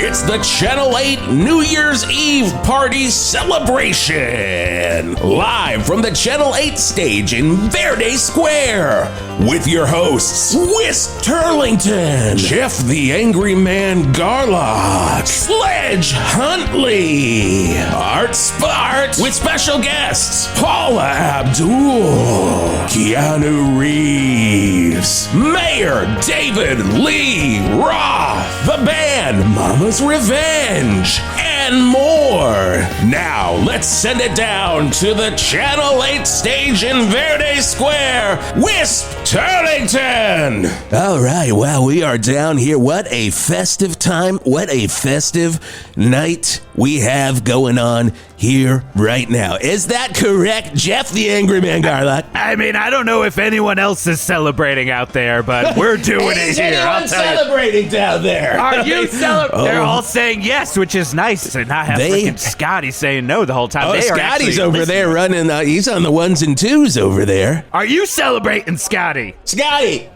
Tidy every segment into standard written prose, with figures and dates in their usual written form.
It's the Channel 8 New Year's Eve party celebration. Live from the Channel 8 stage in Verde Square. With your hosts, Wisp Turlington, Geoff the Angry Man Garlock, SLEDGE HUNTLEY, Art Spart, with special guests, Paula Abdul, Keanu Reeves, Mayor David Lee Roth, the band Mama's Revenge, and more. Now, let's send it down to the Channel 8 stage in Verde Square, Wisp Turlington. All right, well, we are down here. What a festive time. What a festive night we have going on here right now. Is that correct, Geoff the Angry Man Garlock? I mean, I don't know if anyone else is celebrating out there, but we're doing it here. I'll celebrating down there? Are you celebrating? They're all saying yes, which is nice to not have freaking Scotty saying no the whole time. Oh, Scotty's over there running. He's on the ones and twos over there. Are you celebrating, Scotty? Scotty!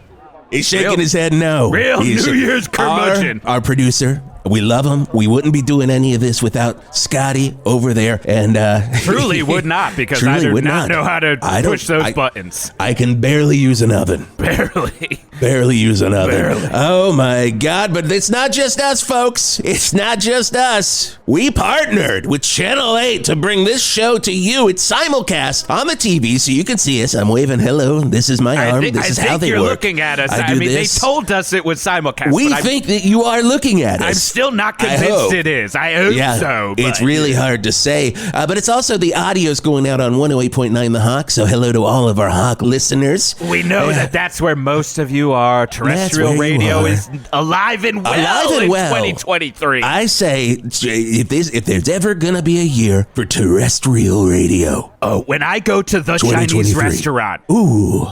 He's shaking his head no. Real New Year's curmudgeon. Our producer. We love him. We wouldn't be doing any of this without Scotty over there. And truly would not, because I do not know how to push those buttons. I can barely use an oven. Barely use an oven. Barely. Oh my God! But it's not just us, folks. It's not just us. We partnered with Channel 8 to bring this show to you. It's simulcast on the TV, so you can see us. I'm waving hello. This is my arm. This is how they work. You're looking at us. I mean, they told us it was simulcast. We think that you are looking at us. I'm still not convinced it is. I hope so. But it's really hard to say. But it's also the audio's going out on 108.9 The Hawk, so hello to all of our Hawk listeners. We know that that's where most of you are. Terrestrial radio is alive and well in 2023. I say, if there's ever going to be a year for terrestrial radio. Oh, when I go to the Chinese restaurant,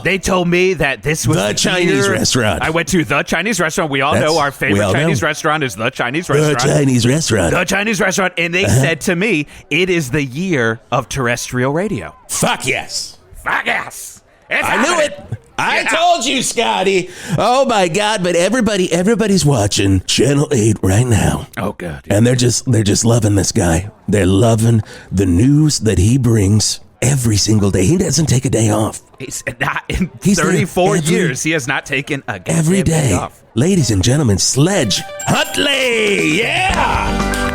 they told me that this was the Chinese restaurant. I went to the Chinese restaurant. We all know our favorite Chinese restaurant is the Chinese restaurant. The Chinese restaurant. The Chinese restaurant. And they said to me, it is the year of terrestrial radio. Fuck yes. Fuck yes. I knew it. I told you, Scotty. Oh my God! But everybody's watching Channel 8 right now. Oh good. And they're just loving this guy. They're loving the news that he brings every single day. He doesn't take a day off. He's not in 34 years. He has not taken a every day off. Ladies and gentlemen, SLEDGE HUNTLEY. Yeah.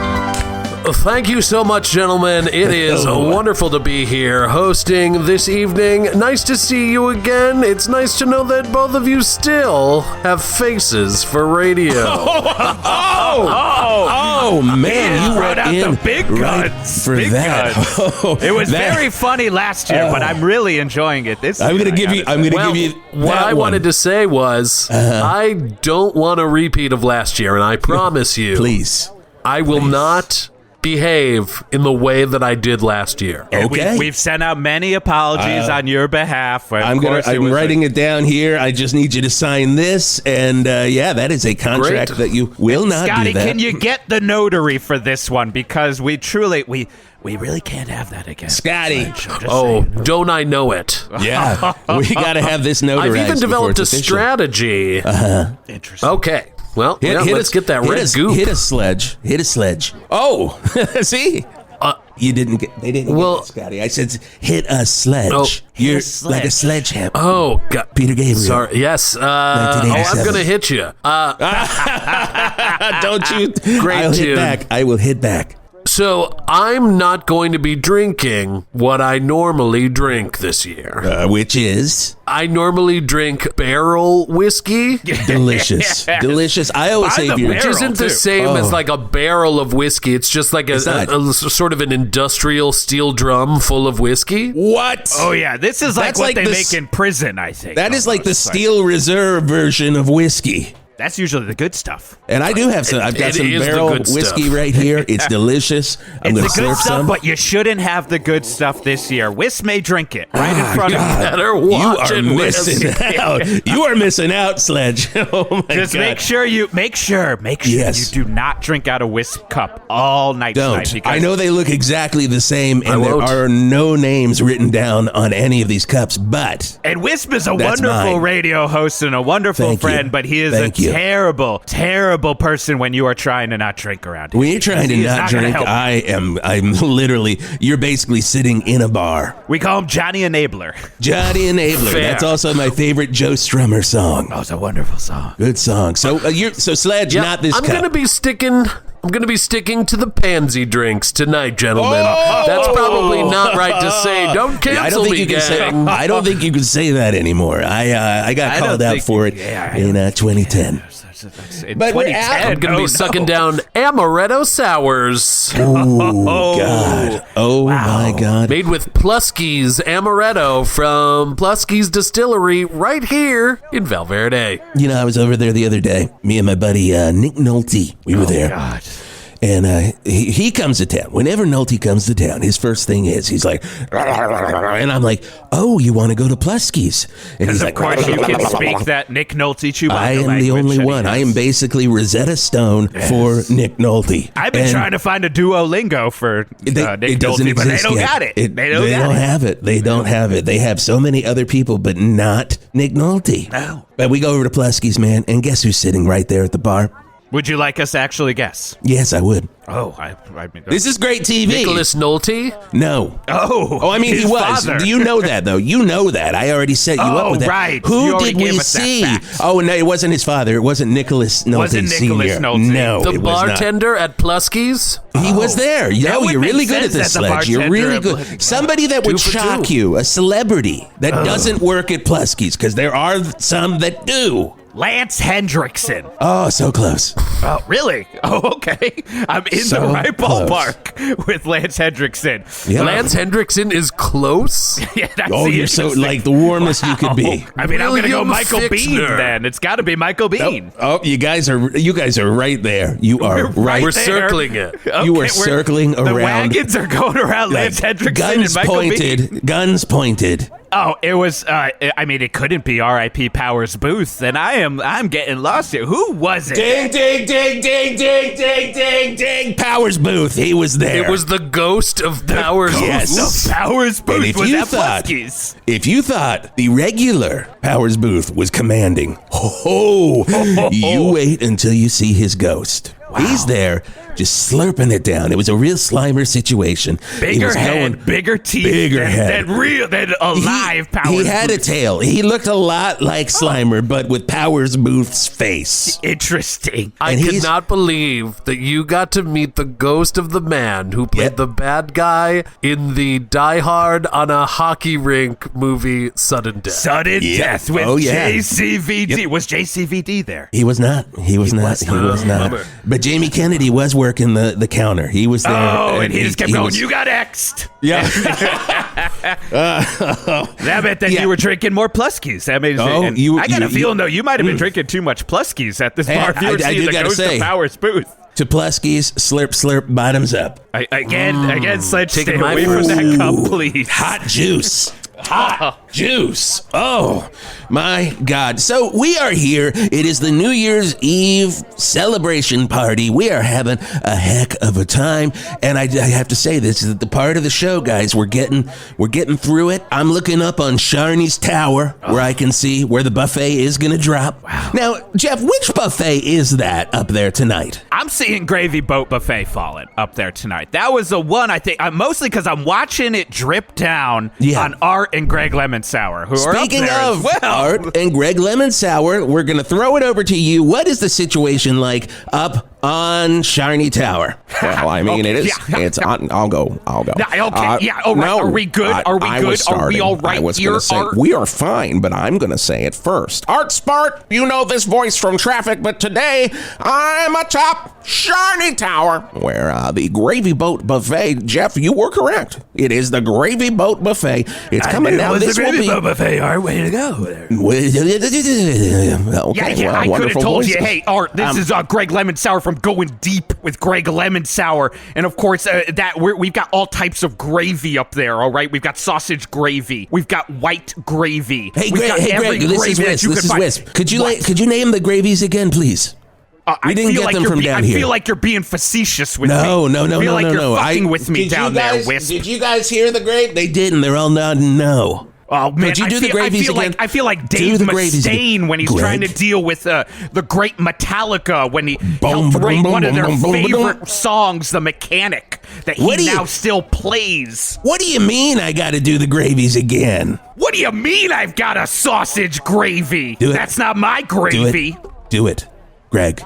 Thank you so much, gentlemen. It is wonderful to be here hosting this evening. Nice to see you again. It's nice to know that both of you still have faces for radio. Oh man, you brought out the big guns for big that. Guns. It was very funny last year, but I'm really enjoying it this year. I'm going to give you what I wanted to say was I don't want a repeat of last year, and I promise you, please, I will not behave in the way that I did last year. Okay. We've sent out many apologies on your behalf. I'm writing it down here. I just need you to sign this, and that is a contract that you will not Scotty, do that. can you get the notary for this one? Because we really can't have that again. Scotty. Don't I know it? Yeah. We got to have this notarized. I've even developed a strategy. Interesting. Okay. Well, let's get that red goop. Hit a sledge. Oh, see? You didn't get. They didn't get it, Scotty. I said hit a sledge. Oh, you're like a sledgehammer. Oh, God. Peter Gabriel. Sorry. Yes. I'm gonna hit you. Don't you? Great tune. I will hit back. So I'm not going to be drinking what I normally drink this year. Which is? I normally drink barrel whiskey. Delicious. Delicious. I always say beer. Which isn't the same as like a barrel of whiskey. It's just like a sort of an industrial steel drum full of whiskey. What? Oh, yeah. This is like what they make in prison, I think. That is like the Steel Reserve version of whiskey. That's usually the good stuff. And I do have some. I've got some barrel whiskey right here. It's delicious. I'm going to serve some. But you shouldn't have the good stuff this year. Wisp may drink it right in front of you. Better watch it, missing out. You are missing out, Sledge. Oh my Just God. make sure you do not drink out a Wisp cup all night. Don't. I know they look exactly the same, and there are no names written down on any of these cups. And Wisp is a wonderful radio host and a wonderful friend, but he is terrible, terrible person when you are trying to not drink around here. When you're trying to not drink, I'm literally, you're basically sitting in a bar. We call him Johnny Enabler. Johnny Enabler. Fair. That's also my favorite Joe Strummer song. Oh, it's a wonderful song. Good song. So Sledge, not this I'm cup. gonna be sticking to the pansy drinks tonight, gentlemen. Oh! That's probably not right to say. Don't cancel me, gang. I don't think you can say that anymore. I got called out for it in 2010. But we're out. I'm gonna be sucking down amaretto sours. Oh, God. Oh, my God. Made with Plusky's amaretto from Plusky's Distillery right here in Verde. You know, I was over there the other day. Me and my buddy Nick Nolte. We were there. God. And he comes to town. Whenever Nolte comes to town, his first thing is he's like, and I'm like, oh, you want to go to Plusky's? And he's like, of course you can speak that Nick Nolte Chewbacca I am the only one. I am basically Rosetta Stone for Nick Nolte. I've been trying to find a Duolingo for Nick Nolte, but they don't got it. They don't have it. They don't have it. They have so many other people, but not Nick Nolte. No. But we go over to Plusky's, man, and guess who's sitting right there at the bar? Would you like us to actually guess? Yes, I would. Oh, I mean, This is great TV. Nicholas Nolte? No. Oh, I mean, he was. father. Do you know that, though? You know that. I already set you up with that. Right. Who You already did we gave us that see? fact. Oh, no, it wasn't his father. It wasn't Nicholas Nolte Wasn't Nicholas Sr. Nolte. No, The it was not. bartender at Plusky's? He was there. That would You're really make good at sense this, as a Sledge. You're bartender really at good. Plusky's. Somebody that would 2 for shock 2. you, a celebrity that doesn't work at Plusky's, because there are some that do. Lance Hendrickson. Oh, so close. Oh, really? Oh, okay. I'm in So the right close. ballpark with Lance Hendrickson. Yeah. Lance Hendrickson is close? Yeah, that's Oh, the you're so interesting- like the warmest you could be. I mean, I'm going to go William Michael Bean Fichtner. then. It's got to be Michael Bean. Oh, you guys are right there. You are right. We're there. circling it. Okay, You are we're- circling The around. wagons are going around Lance Hendrickson Guns and Michael Bean. pointed. Guns pointed. Oh, it was. I mean, it couldn't be R.I.P. Powers Booth, and I'm getting lost here. Who was it? Ding, ding, ding, ding, ding, ding, ding, ding. Powers Booth. He was there. It was the ghost of Powers. Yes. The Powers And Booth if was you at thought- Plusky's. If you thought the regular Powers Booth was commanding, you wait until you see his ghost. He's there just slurping it down. It was a real Slimer situation. He Bigger was head, going- bigger teeth, bigger head. than a live Powers He had a Booth. tail. He looked a lot like Slimer, but with Powers Booth's face. Interesting. I And could he's- not believe that you got to meet the ghost of the man who played Yep. the bad guy in the Die Hard on a hockey rink movie, Sudden Death. Sudden Yeah. death with Oh, yeah. JCVD. Was JCVD there? He was not. He was not. Bummer. But Jamie Kennedy was working the counter. He was there. Oh, and he just kept going, was- you got X'd. Yeah. That meant that Yeah. you were drinking more Plusky's. That made Oh, and you- I got a you- feeling, though, you might have been drinking too much Plusky's at this Hey, bar. If you were I seeing do the gotta ghost say- of Powers Booth. To Plusky's, slurp, slurp, bottoms up. Again, Sledge, stay Taking my away from that cup, please. Hot juice. Hot juice. Oh, my God. So we are here. It is the New Year's Eve celebration party. We are having a heck of a time. And I have to say, this is the part of the show, guys. We're getting through it. I'm looking up on Sharney's tower where I can see where the buffet is going to drop. Wow. Now, Geoff, which buffet is that up there tonight? I'm seeing Gravy Boat Buffet falling up there tonight. That was the one, I think, mostly because I'm watching it drip down on Art and Greg Lemon Sour, who are up Speaking there of as well. Art and Greg Lemon Sour, we're going to throw it over to you. What is the situation like up on Sharney Tower? Well, I mean, Okay, it is. yeah. It's on. I'll go. Yeah, okay, yeah, all right. No, Are we good? Are we I good? was Are we starting. all right I was here, gonna say Art? we are fine, but I'm going to say it first. Art Spart, you know this voice from traffic, but today I'm atop Sharney Tower, where the Gravy Boat Buffet. Geoff, you were correct. It is the Gravy Boat Buffet. It's coming down. This will be. Buffet. Art, way to go there. Okay, Yeah, well, I could have wonderful told voices. you, hey, Art, this is Greg Lemon Sour from Going Deep with Greg Lemon Sour. And of course, we've got all types of gravy up there, all right? We've got sausage gravy. We've got white gravy. Hey, We've Greg, got every this is gravy that Wisp. you This could is find. Wisp. Could you What? could you name the gravies again, please? We didn't get them from down here. I feel like you're being facetious with me. No. I feel like you're fucking with me down there, Wisp. Did you guys hear the grave? They didn't. They're all nodding no. Oh man, Could you do the gravies again? I feel like Do Dave the gravies Mustaine again. when he's Greg? trying to deal with the great Metallica when he Boom, helped write boom, one of boom, their boom, boom, favorite boom. songs, "The Mechanic," that he What do you- now still plays. What do you mean I got to do the gravies again? What do you mean I've got a sausage gravy? Do it. That's not my Do gravy. it. Do it. Greg.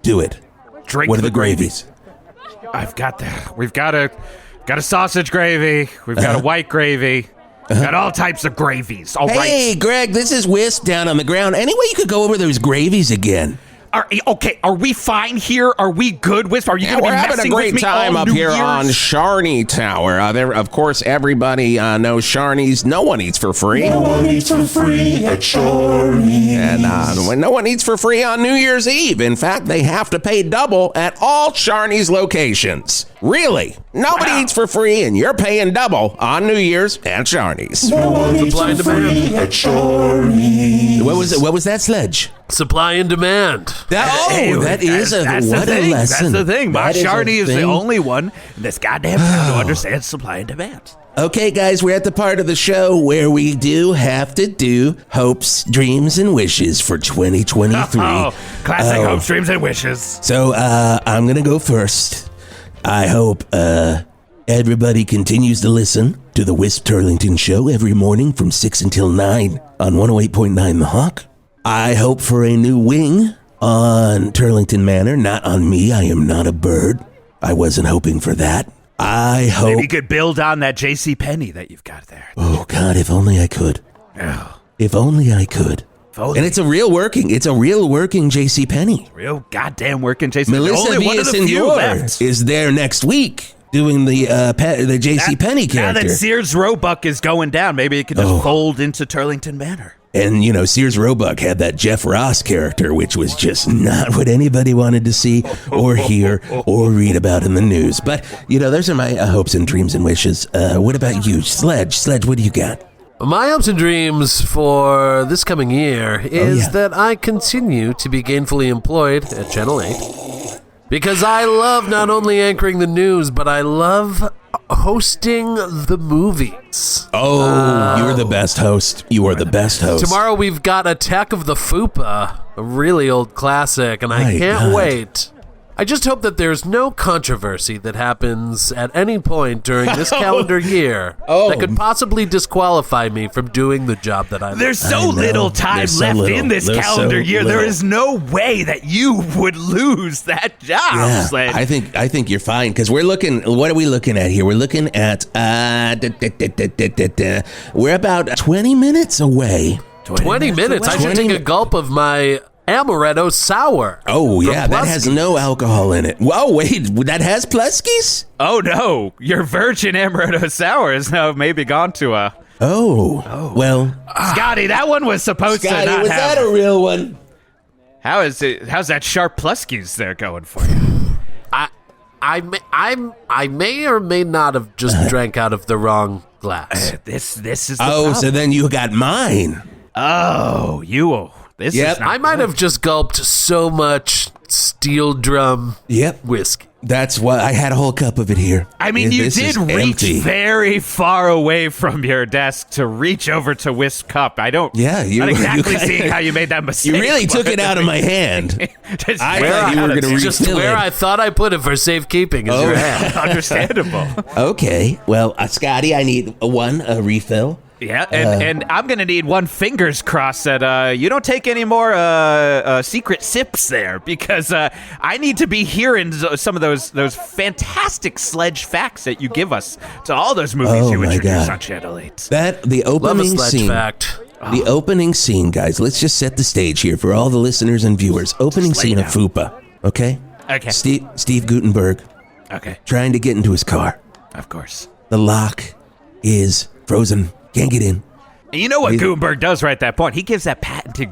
Do it. Drink What are the the gravies? I've got that. We've got a sausage gravy. We've got a white gravy. Got all types of gravies. All right. Hey, Greg, this is Whisp down on the ground. Any way you could go over those gravies again? Okay, are we fine here? Are we good, Whisp? Are you Yeah, going to we're be having a messing with great me time all up New here Year's? on Sharney Tower. There, of course, everybody knows Sharney's. No one eats for free. No one eats for free at Sharney's. And when no one eats for free on New Year's Eve, in fact, they have to pay double at all Sharney's locations. Really? Nobody eats for free, and you're paying double on New Year's at Sharney's. No one eats for free at Sharney's. What was that, Sledge? Supply and demand. That is a That's what the a thing. lesson. That's the thing. Mark That is a Sharney is the thing. only one in this goddamn town who understands supply and demand. Okay, guys, we're at the part of the show where we do have to do hopes, dreams, and wishes for 2023. Oh, classic hopes, dreams, and wishes. So I'm going to go first. I hope everybody continues to listen to the Whisp Turlington show every morning from 6 until 9 on 108.9 The Hawk. I hope for a new wing on Turlington Manor, not on me. I am not a bird. I wasn't hoping for that. I hope... Maybe you could build on that J.C. Penney that you've got there. Oh, God, if only I could. Oh, If only I could. only. And it's a real working J.C. Penney. real goddamn working J.C. Penney. Melissa Only one of the few left. is there next week doing the J.C. Penney Now character. that Sears Roebuck is going down, maybe it could just fold into Turlington Manor. And, you know, Sears Roebuck had that Jeff Ross character, which was just not what anybody wanted to see or hear or read about in the news. But, you know, those are my hopes and dreams and wishes. What about you? Sledge, what do you got? My hopes and dreams for this coming year is that I continue to be gainfully employed at Channel 8. Because I love not only anchoring the news, but I love hosting the movies. Oh, you're the best host. You are the best host. Tomorrow we've got Attack of the Fupa, a really old classic, and I My can't God. wait. I just hope that there's no controversy that happens at any point during this calendar year that could possibly disqualify me from doing the job that I love. There's I so know. little time There's so left little. in this There's calendar so year. There little. is no way that you would lose that job, Yeah, Sledge. I think you're fine because we're looking. What are we looking at here? We're looking at we're about 20 minutes away. 20 minutes. I should 20 take a gulp of my Amaretto Sour. Oh from yeah, that has Plusky. no alcohol in it. Whoa, wait, that has Pluskies? Oh no, your virgin Amaretto Sour is now maybe gone to a... Oh, well, Scotty, that one was supposed to Scotty, not was have... that a real one? How's that sharp Pluskies there going for you? I may or may not have just drank out of the wrong glass. This is the Oh, problem. so then you got mine. This Yep. is not I might have just gulped so much steel drum Yep. whiskey. That's why I had a whole cup of it here. I mean, you This did is reach empty. very far away from your desk to reach over to Wisp Cup. I don't. Yeah, not exactly seeing how you made that mistake. You really took but- it out of my hand. Just I very thought you were out of- going to Just refill where it. I thought I put it for safekeeping is your hand. Understandable. Okay, well, Scotty, I need a refill. Yeah, and I'm gonna need one fingers crossed that you don't take any more secret sips there because I need to be hearing some of those fantastic Sledge facts that you give us to all those movies Oh, you my introduce God. on Channel 8. The Love a opening sledge scene. fact. The opening scene, guys. Let's just set the stage here for all the listeners and viewers. Opening Just lay scene of down. Fupa. Okay. Okay. Steve Gutenberg Okay, trying to get into his car. of course. The lock is frozen. Can't get in. And you know what Gutenberg does right at that point? He gives that patented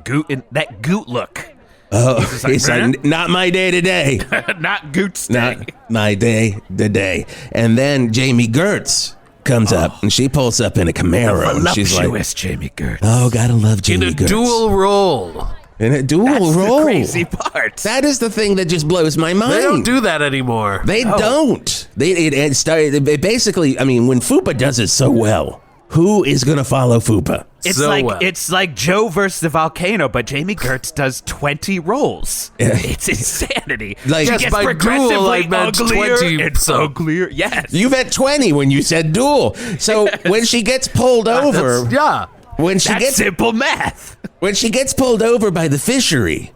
that Goot look. Oh, just like, it's like, not my day today. Not Goot's day. Not my day today. And then Jamie Gertz comes up and she pulls up in a Camaro and she's like, Voluptuous Jamie Gertz. "Oh, gotta love In Jamie a Gertz." dual role. In a dual That's role. the crazy part. That is the thing that just blows my mind. They don't do that anymore. They don't. It basically, I mean, when Fupa does it so well, who is going to follow Fupa? It's like Joe versus the volcano, but Jamie Gertz does 20 roles. It's insanity. Like, she yes, gets by progressively duel, I meant uglier 20 and some. uglier. Yes. You meant 20 when you said duel. So when she gets pulled over, That's simple math. when she gets pulled over by the fishery,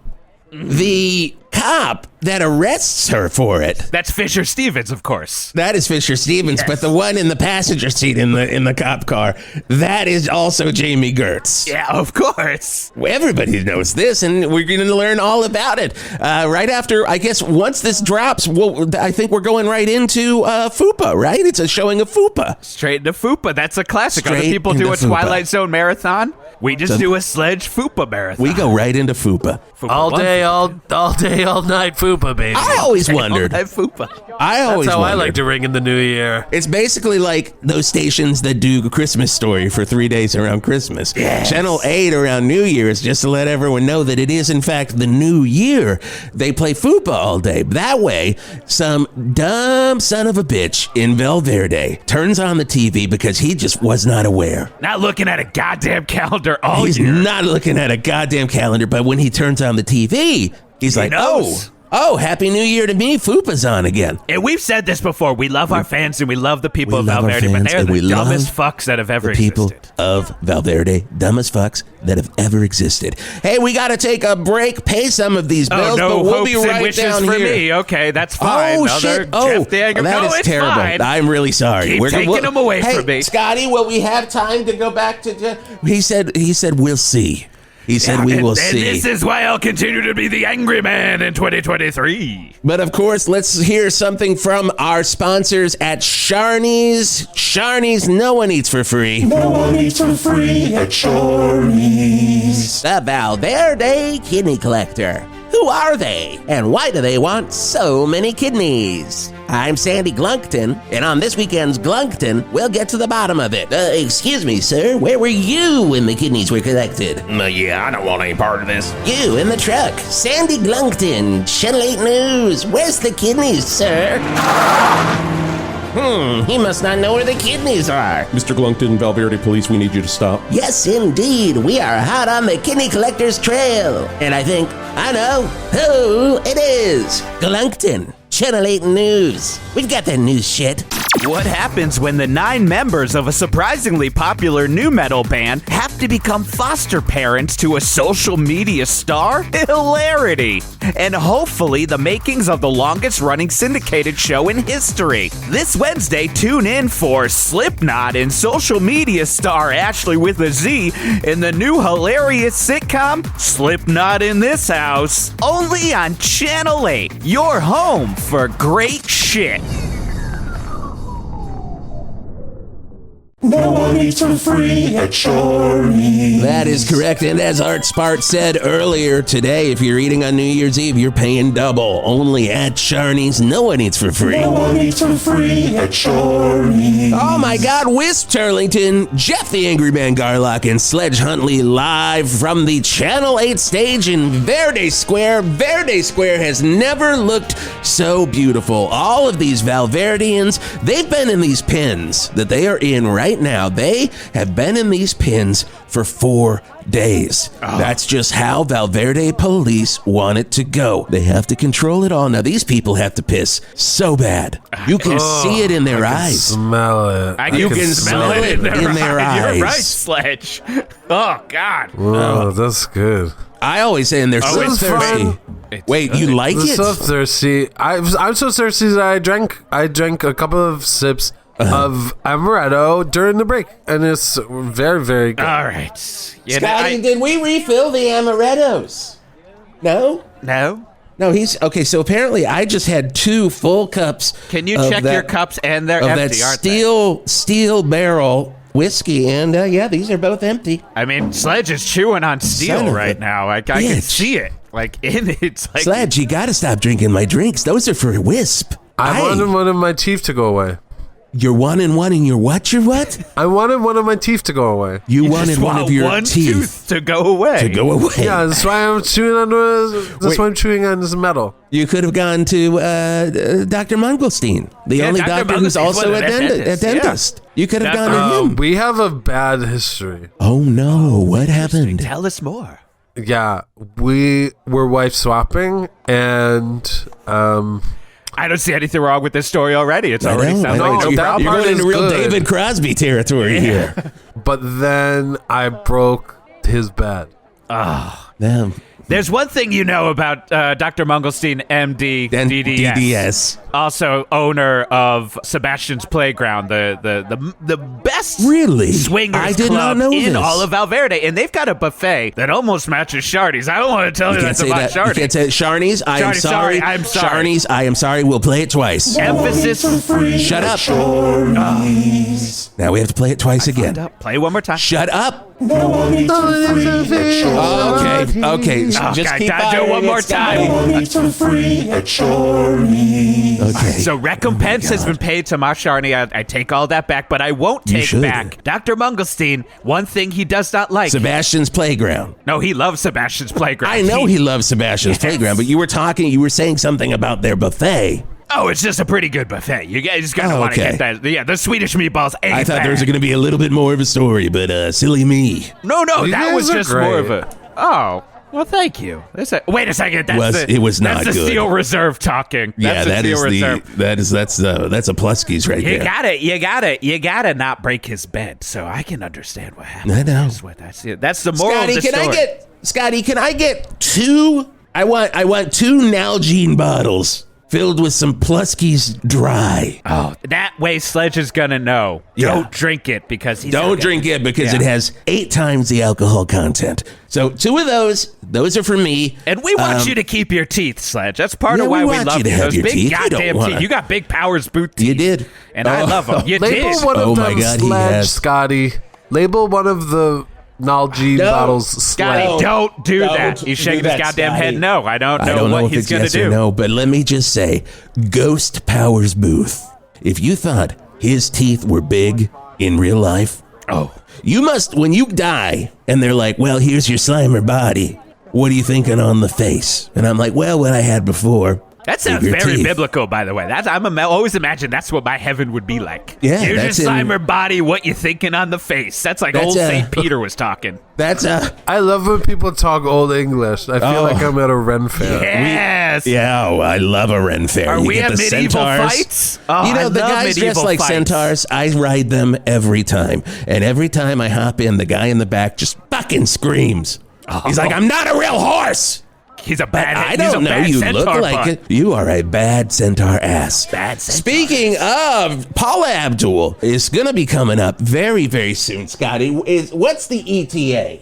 the cop that arrests her for it. That's Fisher Stevens, of course. That is Fisher Stevens, Yes. but the one in the passenger seat in the cop car, that is also Jamie Gertz. Yeah, of course. Everybody knows this, and we're going to learn all about it right after. I guess once this drops, I think we're going right into Fupa, right? It's a showing of Fupa. Straight into Fupa. That's a classic. Other Straight people do a into Fupa. Twilight Zone marathon. We just do a Sledge Fupa marathon. We go right into Fupa. Fupa All one, day, Fupa all night, Fupa, baby. I always two. wondered. All night Fupa. That's how I like to ring in the new year. It's basically like those stations that do Christmas Story for 3 days around Christmas. Yes. Channel 8 around New Year's, just to let everyone know that it is, in fact, the new year. They play Fupa all day. That way, some dumb son of a bitch in Verde turns on the TV because he just was not aware. Not looking at a goddamn calendar all He's year. not looking at a goddamn calendar, but when he turns on the TV, he's like, knows. oh, Happy New Year to me. Fupa's on again. And we've said this before. We love our fans and we love the people of love our Valverde, but fans they're and the we love dumbest fucks that have ever The people existed. of Valverde, dumbest fucks that have ever existed. Hey, we got to take a break, pay some of these bills, no but we'll hopes be and right wishes down for here. me. Okay, that's fine. Oh, Other shit. Jeff the Angry- that No, is it's terrible. fine. I'm really sorry. Keep taking them away hey, from me. Scotty, will we have time to go back to... He said, we'll see. He said, we will and see. this is why I'll continue to be the angry man in 2023. But of course, let's hear something from our sponsors at Sharnies. Sharnies, no one eats for free. No one eats for free at Shorty's. The Valverde Kidney Collector. Who are they? And why do they want so many kidneys? I'm Sandy GLUNKTON, and on this weekend's GLUNKTON, we'll get to the bottom of it. Excuse me, sir, where were you when the kidneys were collected? Yeah, I don't want any part of this. You in the truck. Sandy GLUNKTON, Channel 8 News. Where's the kidneys, sir? He must not know where the kidneys are. Mr. GLUNKTON, Valverde Police, we need you to stop. Yes, indeed. We are hot on the kidney collector's trail. And I think I know who it is. GLUNKTON, Channel 8 News. We've got the news shit. What happens when the 9 members of a surprisingly popular nu metal band have to become foster parents to a social media star? Hilarity! And hopefully the makings of the longest running syndicated show in history. This Wednesday, tune in for Slipknot and social media star Ashley with a Z in the new hilarious sitcom Slipknot in This House. Only on Channel 8, your home for great shit. No one eats for free at Shorty's. That is correct. And as Art Spart said earlier today, if you're eating on New Year's Eve, you're paying double. Only at Sharnies. No one eats for free. No one eats for free at Shorty's. Oh my God, Whisp, Turlington, Geoff the Angry Man Garlock, and Sledge Huntley live from the Channel 8 stage in Verde Square. Verde Square has never looked so beautiful. All of these Valverdians, they've been in these pins that they are in right now. They have been in these pins for 4 days. That's just how Valverde police want it to go. They have to control it all. Now, these people have to piss so bad. You can see it in their eyes. Smell it. You can smell it in their eyes. You're right, Sledge. Oh, God. Whoa, that's good. I always say, and they're so it's thirsty. fun. Wait, you like I'm it? so thirsty. I'm so thirsty that I drank a couple of sips of amaretto during the break, and it's very, very good. All right. Yeah, Scotty, did we refill the amarettos? No? No? No, he's okay. So apparently, I just had 2 full cups. Can you of check that- your cups? And they're of empty, that aren't they? steel barrel whiskey, and yeah, these are both empty. I mean, Sledge is chewing on Son steel of right a now. I can bitch. see it. Like, in it's like... Sledge, you got to stop drinking my drinks. Those are for Whisp. I wanted one of my teeth to go away. You're wanting your what? Your what? I wanted one of my teeth to go away. You just wanted one want of your one teeth tooth to go away. to go away. Yeah, that's why I'm chewing on. That's why I'm chewing on this metal. You could have gone to Dr. Mungelstein, the only Dr. doctor who's Mungelstein's also one a of the dentists, dentist. You could have That's- gone to him. We have a bad history. Oh no! What happened? Tell us more. Yeah, we were wife swapping, and I don't see anything wrong with this story already. It's I already know, sounds I know. like no that problem. You're part going into is real good. David Crosby territory here. but then I broke his bed. Damn. There's one thing you know about Dr. Mungelstein, MD, Then DDS. DDS. Also owner of Sebastian's Playground, the best Really? swingers I did club not know in this. all of Valverde, and they've got a buffet that almost matches Shardy's. I don't want to tell you, You can't that's say about that. Shardy. You can't say Sharnies. I am Shardy, sorry. I'm sorry. Sharnies. I am sorry. We'll play it twice. Emphasis. Shut up. Now we have to play it twice again. Play one more time. Shut up. Free Okay. Just Okay, keep do it one more time. at Shorty. Okay. So recompense has been paid to Masharni. I take all that back, but I won't You take should. back Dr. Mungelstein. One thing he does not like. Sebastian's Playground. No, he loves Sebastian's Playground. I know he loves Sebastian's Playground, but you were saying something about their buffet. Oh, it's just a pretty good buffet. You guys gotta want to okay. get that. Yeah, the Swedish meatballs ain't I thought there was bad. going to be a little bit more of a story, but silly me. No, You that guys was are just more of great. a. Oh, well, thank you. Wait a second. It was not That's the good. Steel Reserve talking. That's the Steel Reserve. that's a Plusky's right You there. you gotta not break his bed, so I can understand what happened. I know. That's the moral of the story. Scotty, can I get two? I want two Nalgene bottles filled with some Plusky's dry. Oh, that way Sledge is gonna know. Yeah. Don't drink it because he's Don't drink it because it has 8 times the alcohol content. So 2 of those are for me. And we want you to keep your teeth, Sledge. That's part Yeah, of why we we want love you to you. have Those your big teeth. You don't goddamn wanna- teeth. You got big Powers boot teeth. You did. And I love them. You Label did. one of Oh them my God, he Sledge, has. Scotty. Label one of the Nalgene No. bottles Scotty, Sledge. don't do that. Don't He's do shaking that, his goddamn Scotty. head no. I don't I know don't know what if he's it's going to yes do. or no, but let me just say, Ghost Powers Booth. If you thought his teeth were big in real life, you must, when you die, and they're like, well, here's your Slimer body. What are you thinking on the face? And I'm like, well, what I had before. That sounds bigger very teeth. biblical, by the way. Always imagine that's what my heaven would be like. Yeah, Here's that's your in- Slimer body, what you thinking on the face. That's like That's, old St. Peter was talking. That's I love when people talk Old English. I feel like I'm at a Ren fair. Yes. I love a Ren fair. Are You we get at the medieval centaurs. fights? Oh, You know, I the love guys medieval dressed like fights. centaurs, I ride them every time. And every time I hop in, the guy in the back just fucking screams. He's like, I'm not a real horse. He's a bad I he's don't a know. bad You centaur look like butt. it. You are a bad centaur ass. Bad centaur. Speaking of, Paula Abdul is going to be coming up very, very soon, Scotty. What's the ETA?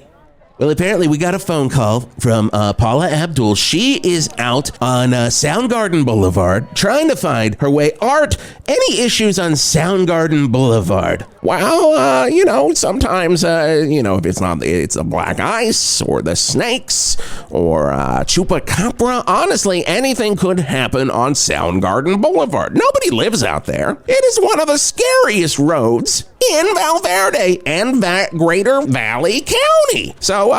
Well, apparently we got a phone call from Paula Abdul. She is out on Soundgarden Boulevard trying to find her way. Art, any issues on Soundgarden Boulevard? Well, sometimes, if it's the black ice or the snakes or chupacabra. Honestly, anything could happen on Soundgarden Boulevard. Nobody lives out there. It is one of the scariest roads in Valverde and Greater Valley County. So,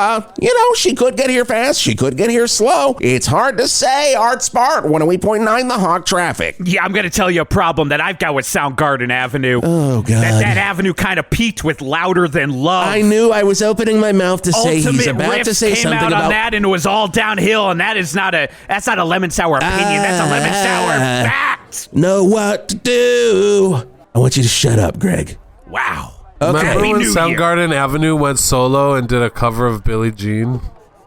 she could get here fast. She could get here slow. It's hard to say. Art Spart, 108.9 The Hawk Traffic. Yeah, I'm going to tell you a problem that I've got with Soundgarden Avenue. Oh, God. That avenue kind of peaked with Louder Than Love. I knew I was opening my mouth to say Ultimate he's about Riff to say came something out about on that, and it was all downhill. And that's not a lemon sour opinion. That's a lemon sour fact. know what to do. I want you to shut up, Greg. Wow. Remember Happy when New Year. Soundgarden Avenue went solo and did a cover of Billie Jean?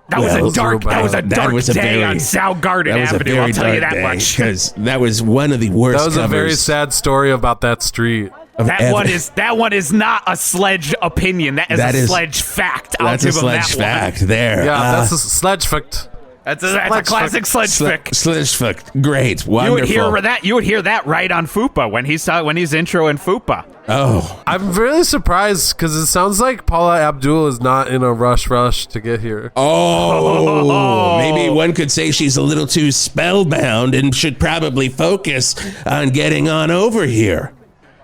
That was Well, a dark day on Soundgarden That was a Avenue. very I'll tell you dark that day, much. because that was one of the worst. That was a covers very sad story about that street. of That one is not a Sledge opinion. That That is a is- Sledge fact. I'll That's a give him Sledge that fact one. there. Yeah, that's a sledge fact. That's a classic Sledge fic. Sledge fact. Great, You wonderful. would hear that right on Fupa when he's intro in Fupa. Oh, I'm really surprised because it sounds like Paula Abdul is not in a rush to get here. maybe one could say she's a little too spellbound and should probably focus on getting on over here.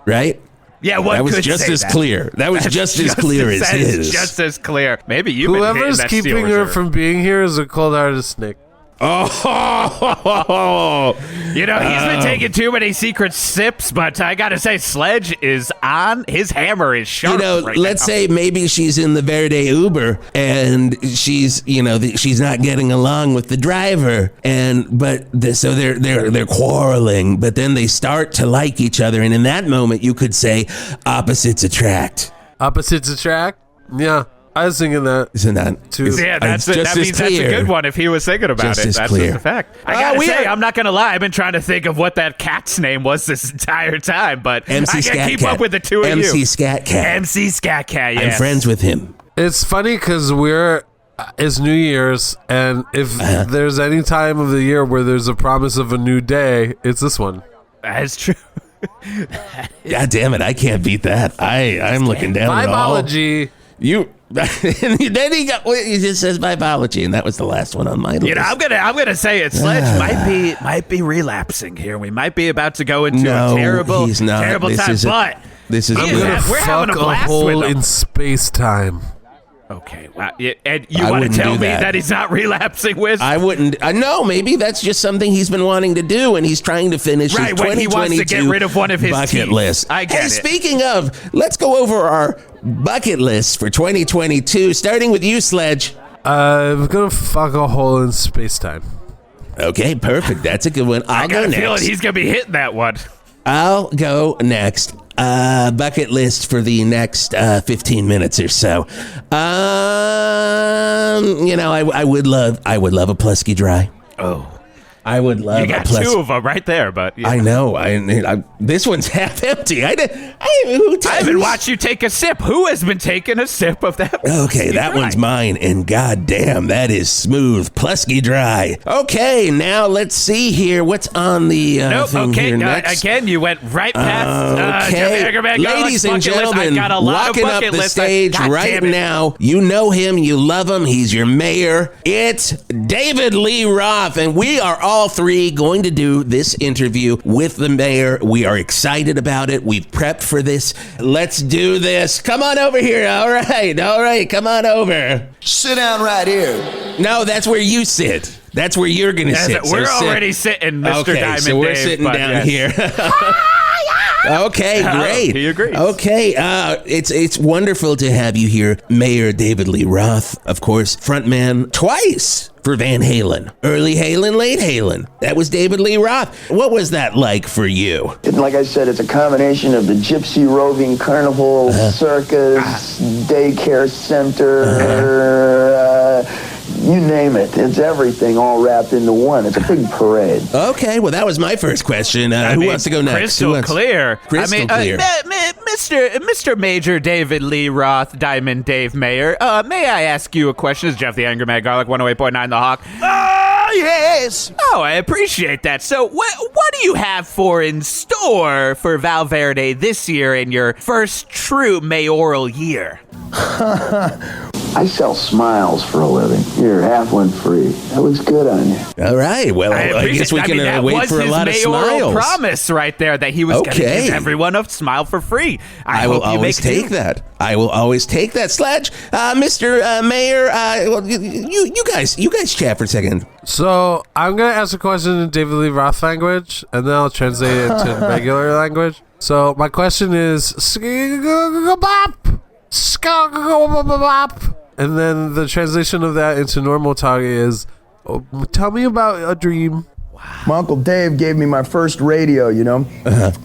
right? Yeah, one That was could just say as that. clear. That was just as clear as that is his. just as clear. Maybe you've been hitting Whoever's that keeping steel her reserve. from being here is a cold-hearted snake. Oh, You know, he's been taking too many secret sips, but I gotta say, Sledge is on. His hammer is sharp. Right let's now. say maybe she's in the Verde Uber and she's, she's not getting along with the driver, so they're quarreling, but then they start to like each other, and in that moment you could say opposites attract. Opposites attract? Yeah, I was thinking that. Isn't that? Too. Yeah, It's that just means as that's a clear. good one if he was thinking about Just it. as That's clear. just a fact. I gotta we say, are- I'm not gonna lie. I've been trying to think of what that cat's name was this entire time, but MC I Scat can't keep Cat. up with the two of MC you. Scat Cat. MC Scat Cat, yes. I'm friends with him. It's funny because it's New Year's, and if there's any time of the year where there's a promise of a new day, it's this one. That's true. God damn it, I can't beat that. I'm looking down at all. Bibology. You then he just says bibology, and that was the last one on my list. You know, I'm gonna say it. Sledge might be relapsing here. We might be about to go into No, a terrible, he's not. terrible This time. isn't- But This is I'm He is gonna that- we're having fuck a a blast hole with him. in space-time. okay, wow. And you I want wouldn't to tell do me that. that he's not relapsing with? I wouldn't. No, maybe that's just something he's been wanting to do, and he's trying to finish Right, his when he 2022 wants to get rid of one of his bucket teeth. list. I get hey, it. speaking of, let's go over our bucket list for 2022, starting with you, Sledge. I'm gonna fuck a hole in space-time. Okay, perfect. That's a good one. I I'll got go a feeling next. he's gonna be hitting that one. I'll go next. Bucket list for the next 15 minutes or so. I would love a Plusky Dry. Oh, I would love you a got Plus. two of them right there, but yeah. I know. I this one's half empty. Who I haven't watched you take a sip. Who has been taking a sip of that? Okay, that one's mine, and goddamn, that is smooth, Plusky Dry. Okay, now let's see here. What's on the Nope. thing Okay. here next? Again, you went right past. Okay, Jeff Garlock's ladies and bucket list. gentlemen, I've got a lot walking of up bucket the lists. stage God right damn it. now. You know him, you love him. He's your mayor. It's David Lee Roth, and we are all three going to do this interview with the mayor. We are excited about it. We've prepped for this. Let's do this. Come on over here. All right. Come on over. Sit down right here. No, that's where you sit. That's where you're going to sit. We're So sit. already sitting, Mr. Okay, Diamond so we're Dave, sitting but down yes. here. Okay, great. He agrees. Okay, it's wonderful to have you here, Mayor David Lee Roth, of course, frontman twice for Van Halen. Early Halen, late Halen. That was David Lee Roth. What was that like for you? Like I said, it's a combination of the Gypsy Roving Carnival, circus, daycare center, you name it. It's everything all wrapped into one. It's a big parade. Okay, well, that was my first question. Who wants to go next? Crystal clear. Crystal clear. Mr. Major David Lee Roth, Diamond Dave Mayor, may I ask you a question? This is Geoff the Angry Man, Garlock, 108.9 The Hawk. Yes. Oh, I appreciate that. So what do you have in store for Val Verde this year in your first true mayoral year? I sell smiles for a living. Here, have one free. That looks good on you. All right, well, I guess we can that wait was for a his lot of mayoral smiles. promise right there that he was going to Okay. give everyone a smile for free. I will always take that. I will always take that. Sledge, Mr. Mayor, well, you guys chat for a second. So I'm gonna ask a question in David Lee Roth language, and then I'll translate it into regular language. So my question is, and then the translation of that into normal talk is, tell me about a dream. My Uncle Dave gave me my first radio,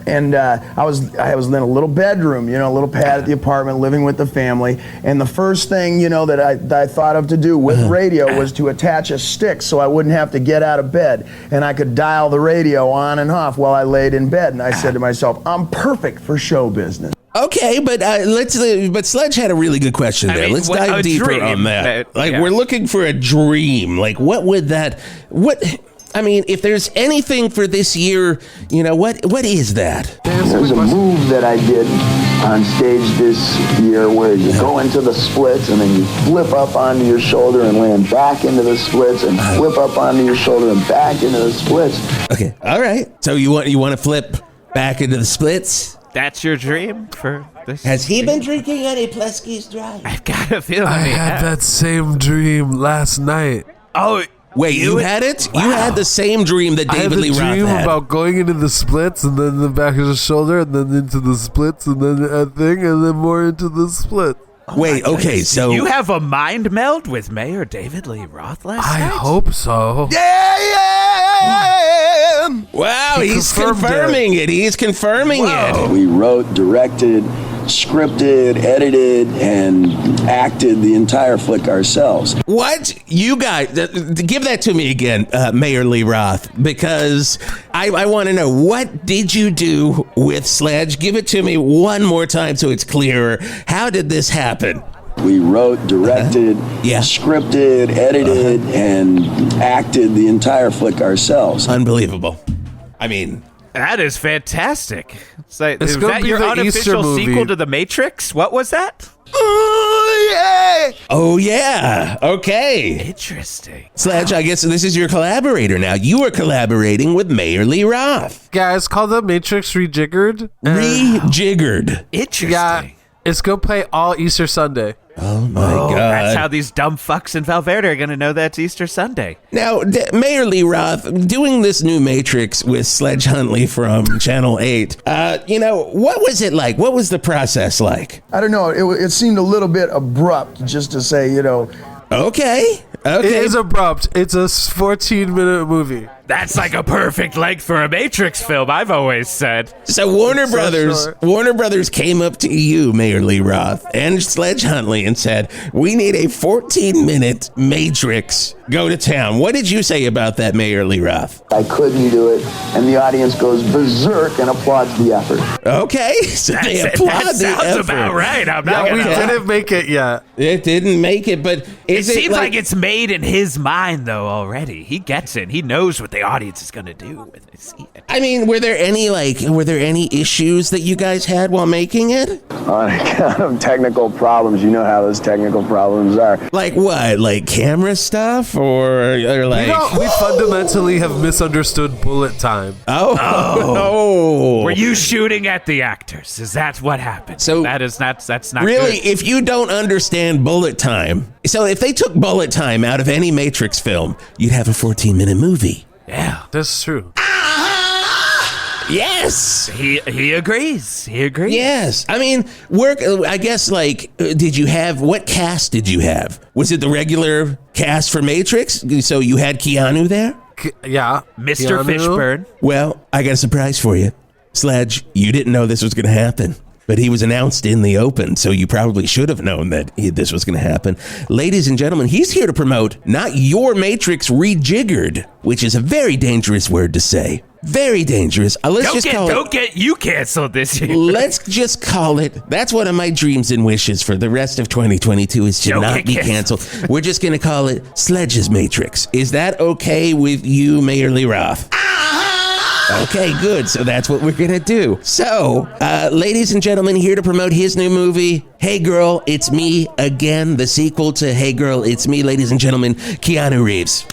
and I was in a little bedroom, a little pad at the apartment, living with the family. And the first thing, that I thought of to do with radio was to attach a stick so I wouldn't have to get out of bed, and I could dial the radio on and off while I laid in bed. And I said to myself, I'm perfect for show business. Okay, but but Sledge had a really good question there. Let's dive deeper on that. We're looking for a dream. Like, what would that? I mean, if there's anything for this year, what is that? There's a move that I did on stage this year where you go into the splits and then you flip up onto your shoulder and land back into the splits and flip up onto your shoulder and back into the splits. Okay, all right. So you want to flip back into the splits? That's your dream for this? Has he been drinking any Pleskie's Dry? I've got a feeling I had that same dream last night. Oh, Wait, you had it? Wow. You had the same dream that I had David a Lee Roth dream had. about going into the splits and then the back of the shoulder and then into the splits and then a thing and then more into the split. Wait, okay, so... You have a mind meld with Mayor David Lee Roth last night? I hope so. Wow, he's confirming it. He's confirming it. We wrote, directed, scripted, edited, and acted the entire flick ourselves. What? You guys, give that to me again, Mayor Lee Roth, because I want to know, what did you do with Sledge? Give it to me one more time so it's clearer. How did this happen? We wrote, directed, scripted, edited, and acted the entire flick ourselves. Unbelievable. I mean... That is fantastic. Is that your the unofficial Easter sequel movie. to The Matrix? What was that? Oh, yeah. Okay. Interesting. Sledge, I guess this is your collaborator now. You are collaborating with Mayor Lee Roth. Yeah, it's called The Matrix Rejiggered. Rejiggered. Interesting. Yeah, it's going to play all Easter Sunday. Oh, my God. That's how these dumb fucks in Valverde are going to know that's Easter Sunday. Now, Mayor Lee Roth, doing this new Matrix with Sledge Huntley from Channel 8, what was it like? What was the process like? I don't know. It seemed a little bit abrupt, just to say, Okay. It is abrupt. It's a 14-minute movie. That's like a perfect length for a Matrix film, I've always said. So Warner Brothers came up to you, Mayor Lee Roth, and Sledge Huntley and said, we need a 14-minute Matrix. Go to town. What did you say about that, Mayor Lee Roth? I couldn't do it, and the audience goes berserk and applauds the effort. Okay, so they applaud that the effort. sounds about right. I'm not We gonna lie. didn't make it yet. It didn't make it, but It seems like it's made in his mind, though, already. He gets it. He knows what the audience is going to do with it. I mean, were there any issues that you guys had while making it? On account of technical problems, you know how those technical problems are. Like what? Like camera stuff or like... We fundamentally have misunderstood bullet time. Oh. Were you shooting at the actors? Is that what happened? So that's not really, good. if you don't understand bullet time, so if they took bullet time out of any Matrix film, you'd have a 14-minute movie. Yeah. That's true. Yes. He agrees. He agrees. Yes. I mean, I guess, what cast did you have? Was it the regular cast for Matrix? So you had Keanu there? Yeah. Mr. Keanu? Fishburne. Well, I got a surprise for you. Sledge, you didn't know this was going to happen, but he was announced in the open, so you probably should have known that this was going to happen. Ladies and gentlemen, he's here to promote not your Matrix Rejiggered, which is a very dangerous word to say. Very dangerous. Don't get you canceled this year. Let's just call it. That's one of my dreams and wishes for the rest of 2022 is to not be canceled. We're just going to call it Sledge's Matrix. Is that okay with you, Mayor Lee Roth? Okay, good. So that's what we're going to do. So, ladies and gentlemen, here to promote his new movie, Hey Girl, It's Me Again, the sequel to Hey Girl, It's Me, ladies and gentlemen, Keanu Reeves.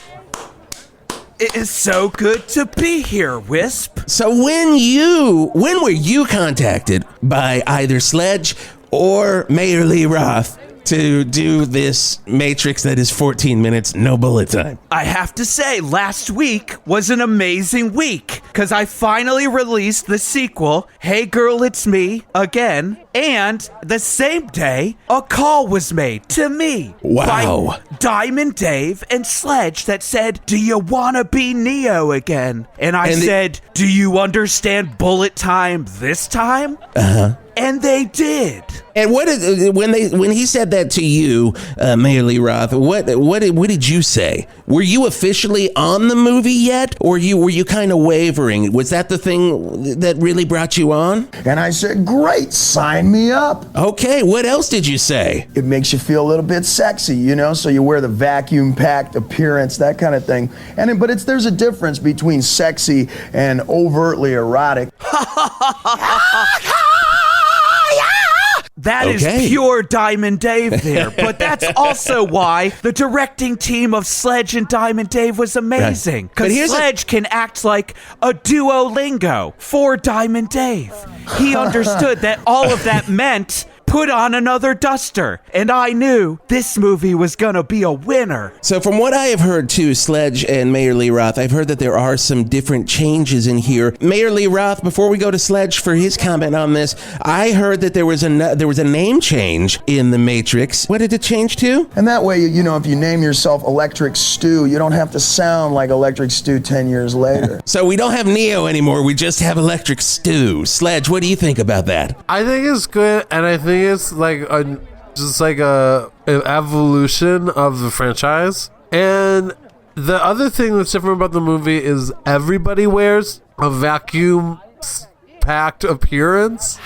It is so good to be here, Whisp. So when were you contacted by either Sledge or Mayor Lee Roth to do this Matrix that is 14 minutes, no bullet time? I have to say, last week was an amazing week because I finally released the sequel, Hey Girl, It's Me Again, and the same day, a call was made to me Wow. by Diamond Dave and Sledge that said, do you want to be Neo again? And I said, do you understand bullet time this time? Uh-huh. And they did. And when he said that to you, Mayor Lee Roth, what did you say? Were you officially on the movie yet, or were you kind of wavering? Was that the thing that really brought you on? And I said, great, sign me up. Okay, what else did you say? It makes you feel a little bit sexy, so you wear the vacuum-packed appearance, that kind of thing. But there's a difference between sexy and overtly erotic. That is pure Diamond Dave there. But that's also why the directing team of Sledge and Diamond Dave was amazing. Because Sledge can act like a Duolingo for Diamond Dave. He understood that all of that meant put on another duster. And I knew this movie was going to be a winner. So from what I have heard too, Sledge and Mayor Lee Roth, I've heard that there are some different changes in here. Mayor Lee Roth, before we go to Sledge for his comment on this, I heard that there was a name change in The Matrix. What did it change to? And that way, you know, if you name yourself Electric Stew, you don't have to sound like Electric Stew 10 years later. So we don't have Neo anymore, we just have Electric Stew. Sledge, what do you think about that? I think it's good, and I think it's like an evolution of the franchise. And the other thing that's different about the movie is everybody wears a vacuum packed appearance.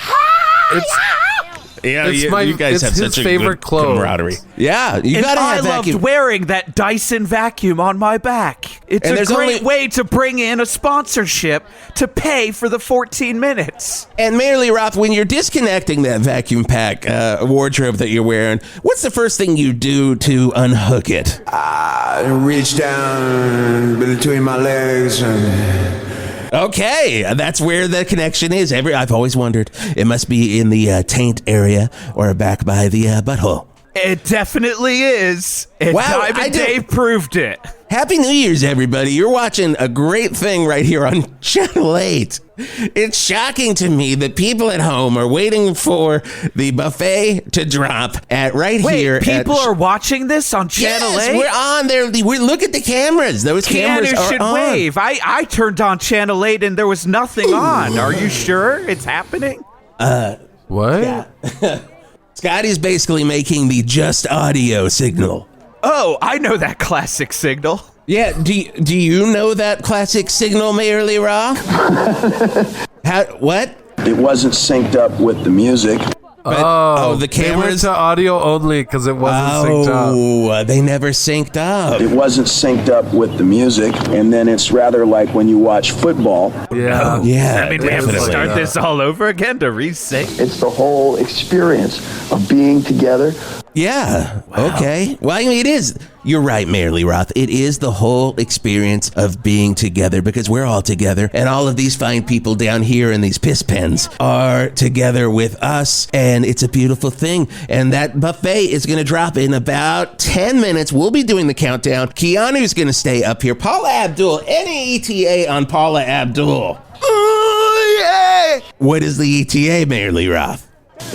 You guys have such a good camaraderie. Yeah, you gotta have vacuum. I loved wearing that Dyson vacuum on my back. It's a great way to bring in a sponsorship to pay for the 14 minutes. And Mayor Lee Roth, when you're disconnecting that vacuum pack wardrobe that you're wearing, what's the first thing you do to unhook it? I reach down between my legs and... Okay, that's where the connection is. I've always wondered. It must be in the taint area or back by the butthole. It definitely is. And Diamond Dave proved it. Happy New Year's, everybody. You're watching a great thing right here on Channel 8. It's shocking to me that people at home are waiting for the buffet to drop here. People are watching this on Channel 8? We're on there. Look at the cameras. Those cameras are should on. wave. I turned on Channel 8 and there was nothing on. Are you sure it's happening? What? Yeah. Scotty's basically making the just audio signal. Oh, I know that classic signal. Yeah, do you know that classic signal, Mayor Lee Roth? What? It wasn't synced up with the music. The cameras? They went to audio only because it wasn't synced up. Oh, they never synced up. It wasn't synced up with the music, and then it's rather like when you watch football. Yeah. Yeah. I mean, we have to start this all over again to resync. It's the whole experience of being together. Yeah. Wow. Okay. Well, I mean, it is. You're right, Mayor Lee Roth. It is the whole experience of being together because we're all together, and all of these fine people down here in these piss pens are together with us, and it's a beautiful thing. And that buffet is going to drop in about 10 minutes. We'll be doing the countdown. Keanu's going to stay up here. Paula Abdul. Any ETA on Paula Abdul? Oh, yeah! What is the ETA, Mayor Lee Roth?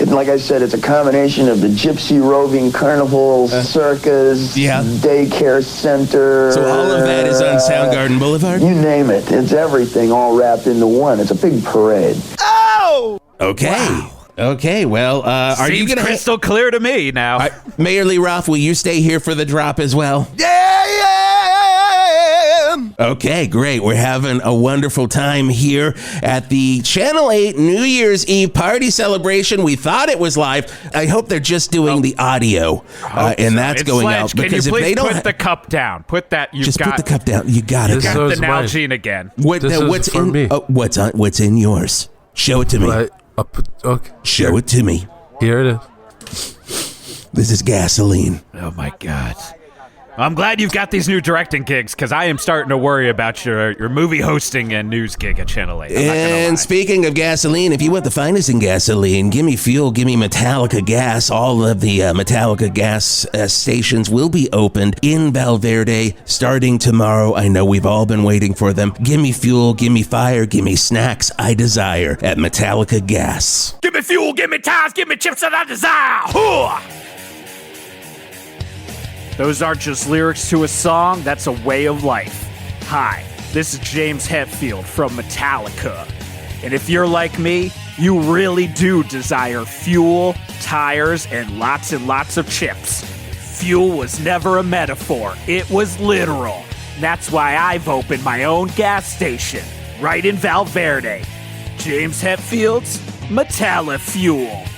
Like I said, it's a combination of the gypsy roving carnival, circus, daycare center. So all of that is on Soundgarden Boulevard? You name it. It's everything all wrapped into one. It's a big parade. Oh! Okay. Wow. Okay, well, are you going to... crystal clear to me now. Mayor Lee Roth, will you stay here for the drop as well? Yeah! Okay, great. We're having a wonderful time here at the Channel 8 New Year's Eve party celebration. We thought it was live. I hope they're just doing the audio, and that's it's going Sledge. out. Because Can you if they don't put the cup down? Put that. Put the cup down. You got it. Got the Nalgene again. What's in me? What's in yours? Show it to me. Okay. Show it to me. Here it is. This is gasoline. Oh my God. I'm glad you've got these new directing gigs because I am starting to worry about your movie hosting and news gig at Channel 8. And speaking of gasoline, if you want the finest in gasoline, give me fuel, give me Metallica gas. All of the Metallica gas stations will be opened in Verde starting tomorrow. I know we've all been waiting for them. Give me fuel, give me fire, give me snacks I desire at Metallica Gas. Give me fuel, give me tires, give me chips that I desire. Those aren't just lyrics to a song, that's a way of life. Hi, this is James Hetfield from Metallica. And if you're like me, you really do desire fuel, tires, and lots of chips. Fuel was never a metaphor, it was literal. That's why I've opened my own gas station, right in Verde. James Hetfield's Metallifuel.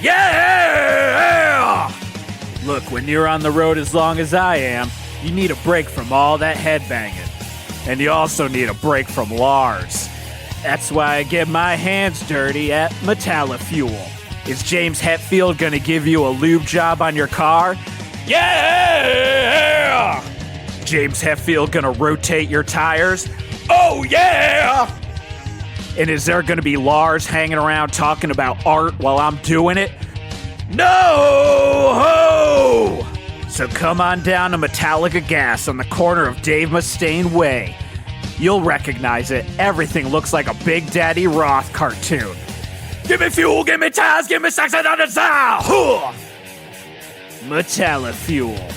Yeah! Look, when you're on the road as long as I am, you need a break from all that headbanging. And you also need a break from Lars. That's why I get my hands dirty at Metallifuel. Is James Hetfield gonna give you a lube job on your car? Yeah! James Hetfield gonna rotate your tires? Oh yeah! And is there gonna be Lars hanging around talking about art while I'm doing it? No ho! So come on down to Metallica Gas on the corner of Dave Mustaine Way. You'll recognize it. Everything looks like a Big Daddy Roth cartoon. Give me fuel, give me tires, give me sex and on the sound! Metallifuel.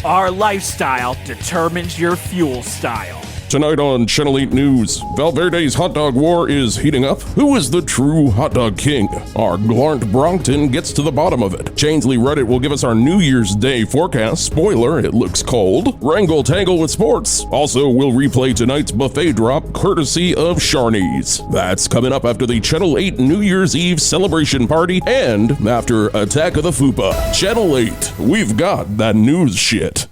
Our lifestyle determines your fuel style. Tonight on Channel 8 News, Valverde's hot dog war is heating up. Who is the true hot dog king? Our GLUNKTON gets to the bottom of it. Chansley Reddit will give us our New Year's Day forecast. Spoiler, it looks cold. Wrangle Tangle with sports. Also, we'll replay tonight's buffet drop courtesy of Sharnies. That's coming up after the Channel 8 New Year's Eve celebration party and after Attack of the Fupa. Channel 8, we've got that news shit.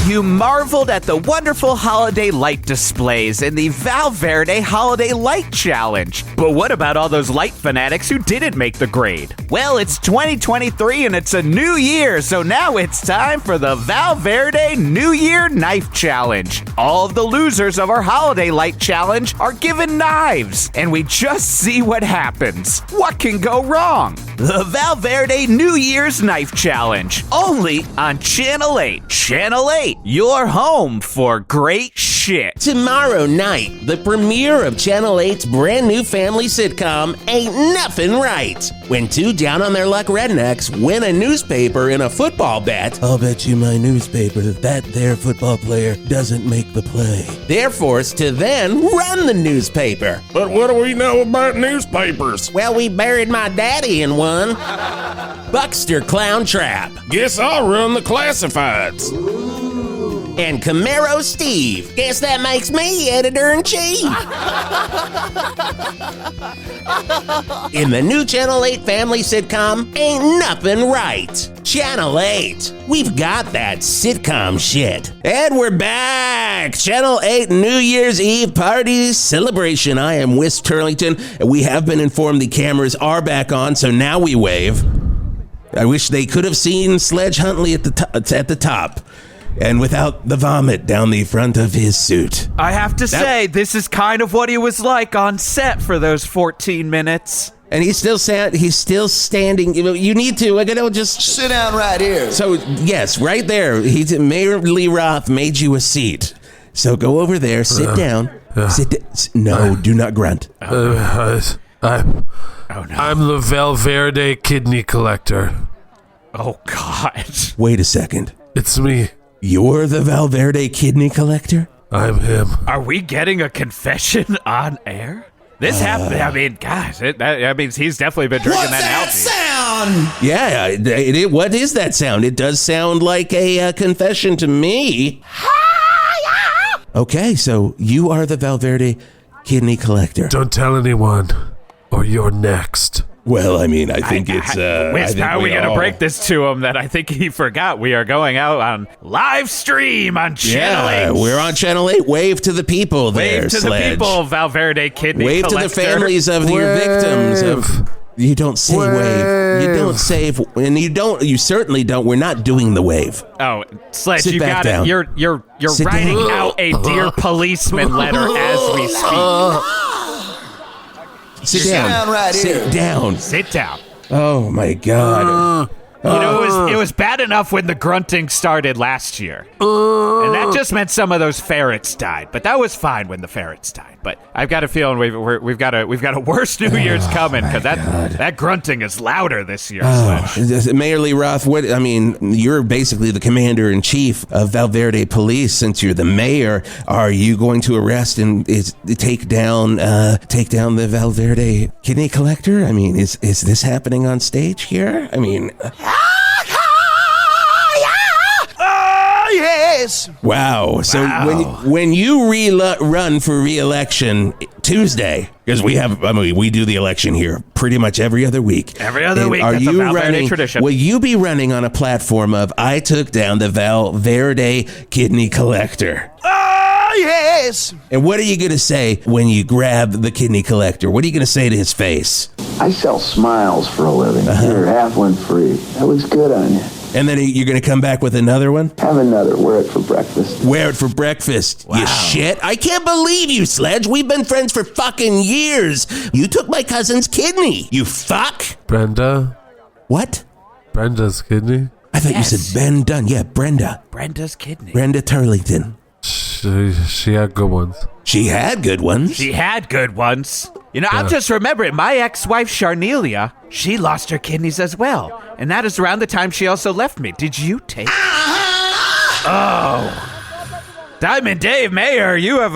You marveled at the wonderful holiday light displays in the Valverde Holiday Light Challenge. But what about all those light fanatics who didn't make the grade? Well, it's 2023 and it's a new year, so now it's time for the Valverde New Year Knife Challenge. All of the losers of our Holiday Light Challenge are given knives, and we just see what happens. What can go wrong? The Valverde New Year's Knife Challenge, only on Channel 8. Channel 8, your home for great shit. Tomorrow night, the premiere of Channel 8's brand new family sitcom, Ain't Nuthin Right. When two down-on-their-luck rednecks win a newspaper in a football bet, I'll bet you my newspaper that there football player doesn't make the play. they're forced to then run the newspaper. But what do we know about newspapers? Well, we buried my daddy in one. Buckster Clown Trap. Guess I'll run the classifieds. And Camaro Steve. Guess that makes me editor-in-chief. In the new Channel 8 family sitcom, Ain't Nuthin Right. Channel 8. We've got that sitcom shit. And we're back. Channel 8 New Year's Eve party celebration. I am Wisp Turlington, and we have been informed the cameras are back on, so now we wave. I wish they could have seen Sledge Huntley at the top. And without the vomit down the front of his suit. I have to say, this is kind of what he was like on set for those 14 minutes. And he's still standing. You need to, just Sit down right here. So, yes, right there. Mayor Lee Roth made you a seat. So go over there, sit down. No, do not grunt. I'm the Valverde kidney collector. Oh, God. Wait a second. It's me. You're the Valverde kidney collector? I'm him. Are we getting a confession on air? This happened. I mean, gosh, that means he's definitely been drinking that sound? Yeah, what is that sound? It does sound like a confession to me. Okay, so you are the Valverde kidney collector. Don't tell anyone, or you're next. Well, I mean, I think it's... Wisp, how are we going to break this to him that I think he forgot we are going out on live stream on Channel 8? Yeah, we're on Channel 8. Wave to the people there, Wave to Sledge. the people, Valverde kidney Wave collector. to the families of your victims. You don't say wave. You don't say... And you certainly don't. We're not doing the wave. Oh, Sledge, Sit you back got down. it. You're Sit writing down. out a Dear Policeman letter as we speak. Sit down. right Sit here. down. Sit down. Oh, my God. You know, it was bad enough when the grunting started last year. And that just meant some of those ferrets died. But that was fine when the ferrets died. But I've got a feeling we've got a worse New Year's coming because that grunting is louder this year. Sledge. Mayor Lee Roth, you're basically the commander-in-chief of Valverde Police. Since you're the mayor, are you going to arrest and take down the Valverde kidney collector? I mean, is this happening on stage here? I mean... Yes. Wow. So when you run for re-election Tuesday, because we do the election here pretty much every other week. Every other week, Are that's you a Valverde running? tradition. Will you be running on a platform of I took down the Valverde kidney collector? yes. And what are you going to say when you grab the kidney collector? What are you going to say to his face? I sell smiles for a living. Here, have one free. That looks good on you. And then you're going to come back with another one? Have another. Wear it for breakfast. Wear it for breakfast. Wow. You shit. I can't believe you, Sledge. We've been friends for fucking years. You took my cousin's kidney. You fuck. Brenda? What? Brenda's kidney? I thought you said Ben Dunn. Yeah, Brenda. Brenda's kidney. Brenda Turlington. She had good ones. She had good ones. She had good ones. You know, I'm just remembering, my ex-wife, Charnelia, she lost her kidneys as well. And that is around the time she also left me. Did you take... Oh. Diamond Dave Mayer, you have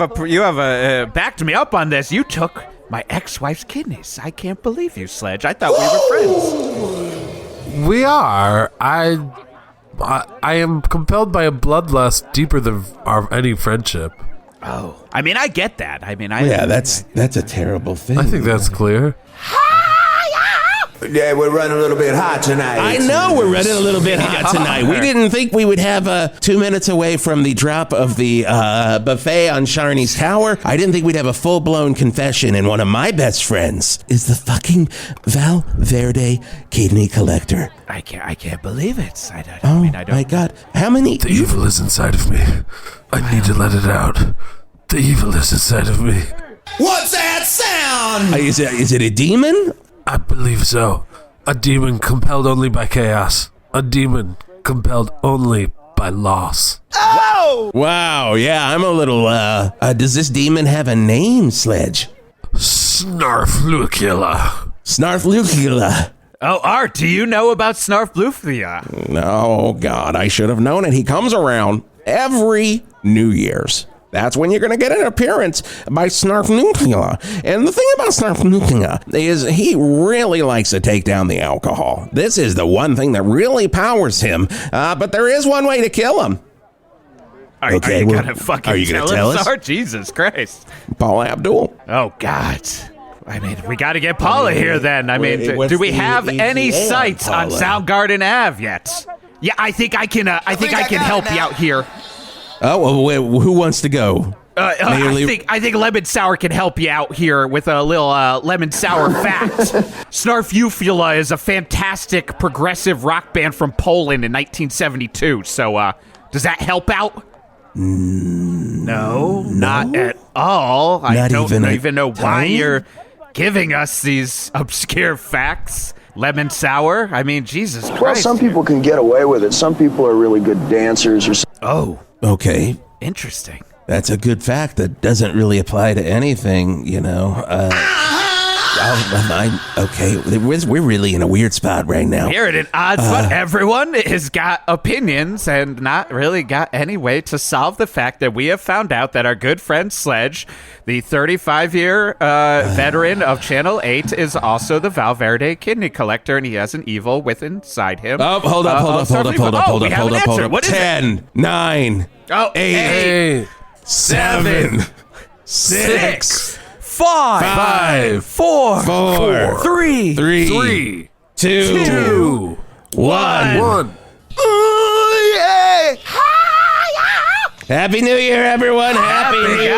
backed me up on this. You took my ex-wife's kidneys. I can't believe you, Sledge. I thought we were friends. We are. I am compelled by a bloodlust deeper than any friendship. Oh, I mean, I get that. I mean, that's a terrible thing. I think that's clear. Yeah, we're running a little bit hot tonight. I know we're running a little bit hot tonight. We didn't think we would have 2 minutes away from the drop of the buffet on Sharney's Tower. I didn't think we'd have a full-blown confession, and one of my best friends is the fucking Val Verde kidney collector. I can't believe it. I don't. My God. How many? The evil is inside of me. I need to let it out. The evil is inside of me. What's that sound? Is it a demon? I believe so. A demon compelled only by chaos. A demon compelled only by loss. Oh! Wow, yeah, I'm a little, does this demon have a name, Sledge? Snarflucula. Snarflucula. Oh, Art, do you know about Snarflucula? Oh, God, I should have known it. He comes around every New Year's. That's when you're going to get an appearance by Snarfnucula. And the thing about Snarfnucula is he really likes to take down the alcohol. This is the one thing that really powers him. But there is one way to kill him. Are you going to tell us? Art? Jesus Christ. Paula Abdul. Oh, God. I mean, we got to get Paula here then. I mean, do we have any sites on Soundgarden Ave yet? Yeah, I think I can help you out here. Oh, well, wait, who wants to go? I think Lemon Sour can help you out here with a little Lemon Sour fact. Snarflucula is a fantastic progressive rock band from Poland in 1972. So, does that help out? No, not at all. I don't even know why you're giving us these obscure facts. Lemon Sour? I mean, Jesus Christ. Well, some people can get away with it. Some people are really good dancers. Oh. Okay. Interesting. That's a good fact that doesn't really apply to anything, you know. Okay, we're really in a weird spot right now. Here at Odds, but everyone has got opinions and not really got any way to solve the fact that we have found out that our good friend Sledge, the 35-year veteran of Channel 8, is also the Val Verde kidney collector, and he has an evil within inside him. Oh, hold up. What is 10, 9, 8, 7, 6, 5, 4, 3, 2, 1. Oh, yeah. Happy New Year, everyone. Happy New Year.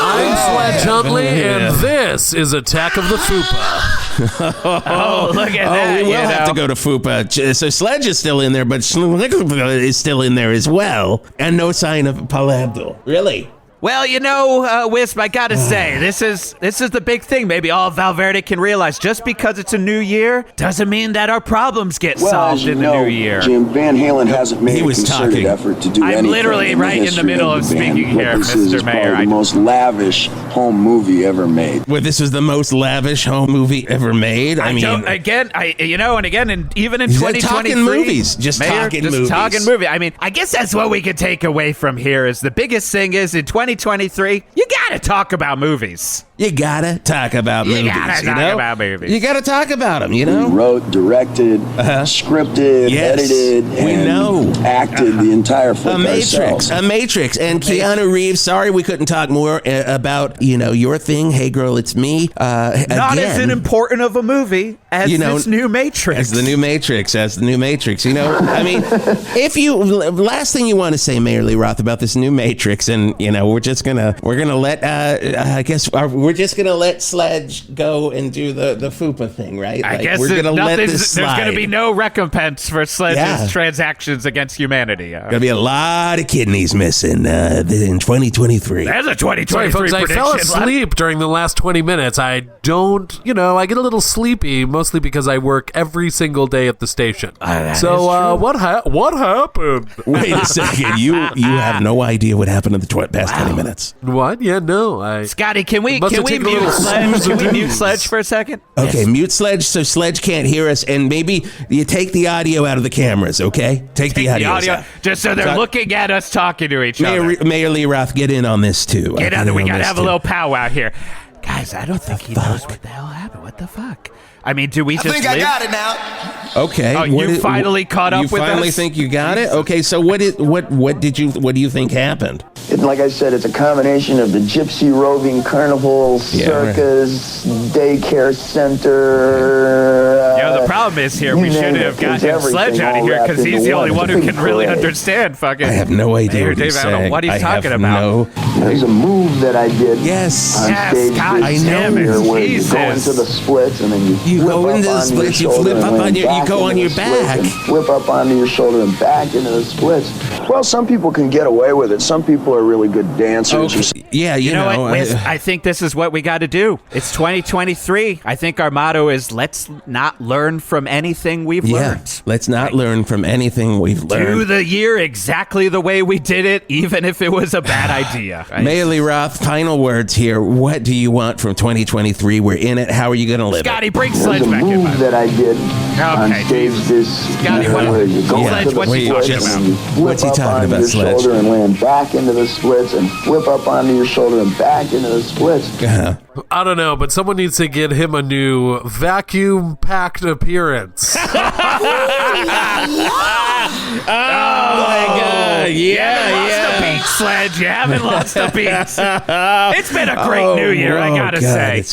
I'm Sledge Huntley, and this is Attack of the Fupa. Oh, look at that. We will have to go to Fupa. So Sledge is still in there, but Slipknot is still in there as well. And no sign of Paula Abdul. Really? Well, you know, Wisp, I gotta say, this is the big thing. Maybe all Val Verde can realize. Just because it's a new year doesn't mean that our problems get solved in the new year. Jim Van Halen hasn't made a concerted effort to do anything. I'm literally right in the middle of speaking here, Mr. Mayor. The most lavish home movie ever made. Well, this was the most lavish home movie ever made. And even in 2023, talking movies, just talking movies. I mean, I guess that's what we could take away from here. Is the biggest thing is in 2023. 2023. You gotta talk about movies. You gotta talk about movies. You gotta talk about movies. You gotta talk about them, you know? We wrote, directed, scripted, Yes, edited, we and know. acted the entire flick ourselves. A Matrix. And Keanu Reeves, sorry we couldn't talk more about, your thing. Hey, girl, it's me. Not as an important of a movie as this new Matrix. As the new Matrix. I mean, last thing you want to say, Mayor Lee Roth, about this new Matrix, and, we're gonna let Sledge go and do the FUPA thing, right? I guess we're gonna let this slide. There's going to be no recompense for Sledge's transactions against humanity. Gonna be a lot of kidneys missing in 2023. There's a 2023 Sorry, folks, prediction. I fell asleep during the last 20 minutes. I don't, I get a little sleepy, mostly because I work every single day at the station. So what happened? Wait a second. You have no idea what happened in the past 20 minutes. What? Yeah, no. Scotty, can we mute Sledge? Can we mute Sledge for a second? Okay, mute Sledge so Sledge can't hear us, and maybe you take the audio out of the cameras, okay? Take the audio out. Just so they're looking at us talking to each other. Mayor Lee Roth, get in on this, too. We got to have a little powwow here. Guys, I don't think he knows what the hell happened. What the fuck? I mean, do we just I got it now. Okay. Oh, you finally caught up with us? You finally think you got it? Okay, so what do you think happened? Like I said, it's a combination of the gypsy roving carnival, circus, daycare center. The problem is here, we should have gotten Sledge out of here because he's the only one who can really understand fucking. I have no idea what Dave, he's I don't know what he's talking about. There's a move that I did. Yes. On stage God damn it. where Jesus. you go into the splits and then you go into the splits, you flip up on your, you go on your back. Flip up onto your shoulder and back into the splits. Well, some people can get away with it. Some people are really good dancers. Okay. Yeah, you know what, Wiz, I think this is what we got to do. It's 2023. I think our motto is let's not learn from anything we've learned. Let's not learn from anything we've learned. Do the year exactly the way we did it, even if it was a bad idea. Mayor Lee Roth, final words here. What do you want from 2023? We're in it. How are you going to live Scotty, it? bring Sledge back in. There's a move that I did on stage Scotty, where you go into the splits and you What's he talking about, your Sledge? shoulder and land back into the splits and flip up onto your shoulder and back into the splits. I don't know, but someone needs to get him a new vacuum-packed appearance. Oh my God! Yeah. The beat, Sledge. You haven't lost the beats. It's been a great New Year, I gotta say.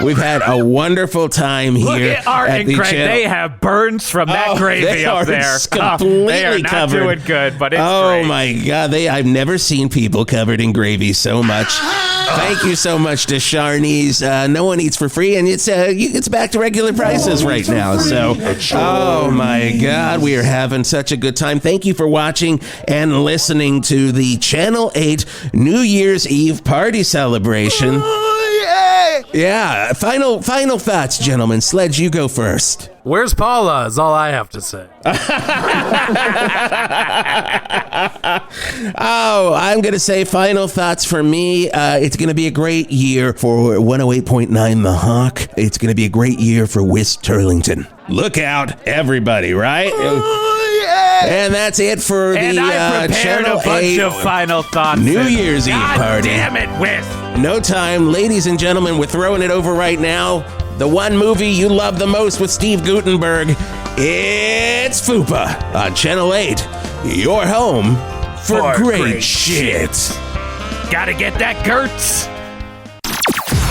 We've had a wonderful time here. Look at Art and Craig. They have burns from that gravy up there. Completely they are not covered. doing good, but it's great. Oh my God! I've never seen people covered in gravy so much. Thank you so much to Sharnies. No one eats for free, and it's back to regular prices right now. So, oh my God, we are having such a good time. Thank you for watching and listening to the Channel 8 New Year's Eve party celebration. Yeah. Final thoughts, gentlemen. Sledge, you go first. Where's Paula is all I have to say. I'm going to say final thoughts for me. It's going to be a great year for 108.9 The Hawk. It's going to be a great year for Wisp Turlington. Look out, everybody, right? And that's it for and the I prepared Channel a bunch 8 of final thoughts. New Year's Eve party. Damn it, Wisp. No time. Ladies and gentlemen, we're throwing it over right now. The one movie you love the most with Steve Guttenberg. It's FUPA on Channel 8. Your home for great shit. Gotta get that Gertz.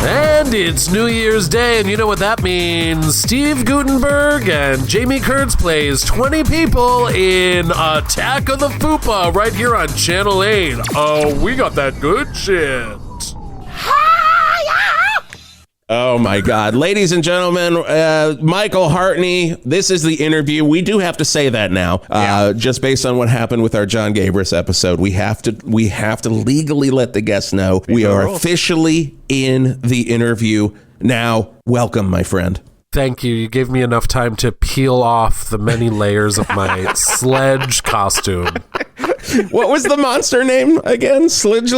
And it's New Year's Day, and you know what that means. Steve Guttenberg and Jamie Kurtz plays 20 people in Attack of the FUPA right here on Channel 8. Oh, we got that good shit. Oh my God. Ladies and gentlemen, Michael Hartney, this is the interview. We do have to say that now, just based on what happened with our John Gabris episode. We have to legally let the guests know we are officially in the interview now. Welcome, my friend. Thank you. You gave me enough time to peel off the many layers of my Sledge costume. What was the monster name again? Slidge.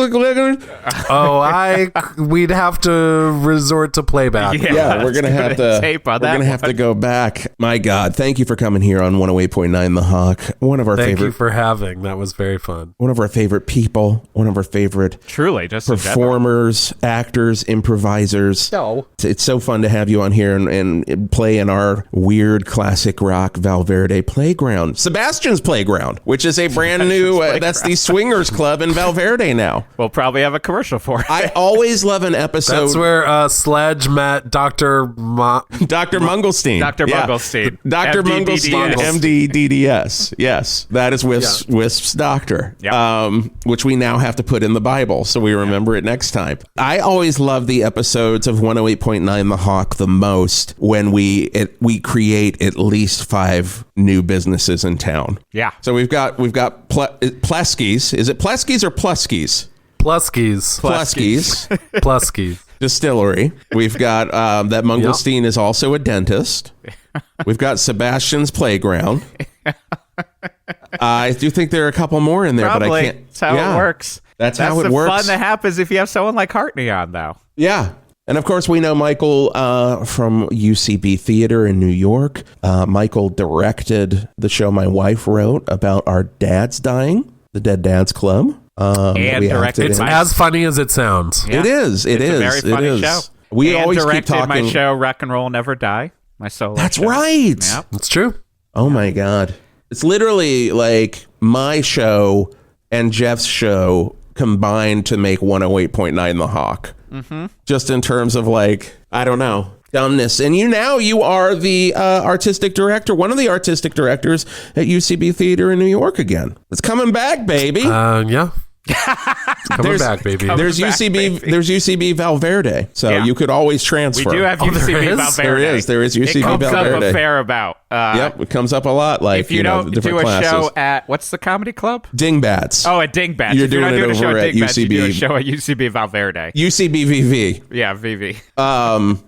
We'd have to resort to playback. Yeah, we're gonna have to. Tape on we're that gonna have to go back. My God, thank you for coming here on 108.9 The Hawk. One of our Thank favorite. you for having. That was very fun. One of our favorite people. One of our favorite Truly, just in general. performers, actors, improvisers. No. It's so fun to have you on here and play in our weird classic rock Valverde playground, Sebastian's Playground, which is a brand new. That's the swingers club in Valverde now. We'll probably have a commercial for it. I always love an episode. That's where Sledge met Dr. Dr. Munglestein. Dr. Munglestein. Dr. Munglestein, MD. MD-DDS. Yes, that is Wisp's doctor, which we now have to put in the Bible so we remember it next time. I always love the episodes of 108.9 The Hawk the most when we create at least 5 new businesses in town. Yeah. So we've got Pleskie's. Is it Pleskie's or Pluskies? Pluskies. Pluskies. Distillery. We've got that Munglestein is also a dentist. We've got Sebastian's Playground. I do think there are a couple more in there, Probably. but I can't. That's how it works. That's how it the works. fun that happens if you have someone like Hartney on, though. Yeah. And of course, we know Michael from UCB Theater in New York. Michael directed the show my wife wrote about our dads dying, the Dead Dads Club. And directed It's as funny as it sounds. Yeah. It is. It's a very funny show. We and always keep directed talking. my show, Rock and Roll Never Die, my solo That's show. right. Yep. It's true. Oh my God. It's literally like my show and Geoff's show combined to make 108.9 The Hawk. Mm-hmm. Just in terms of like, I don't know, dumbness. And you are the artistic director, one of the artistic directors at UCB Theater in New York again. It's coming back, baby. Yeah. Coming back, baby. There's UCB Valverde, so you could always transfer. We do have UCB Valverde. There is UCB Valverde. It comes Valverde. up a fair about. Yep, it comes up a lot. Like if you don't different do a classes. show at what's the comedy club? Dingbats. Oh, at Dingbats. You're if doing you're not doing it a show over at at Dingbats, you do a UCB. show at UCB Valverde. UCB VV. Yeah, VV.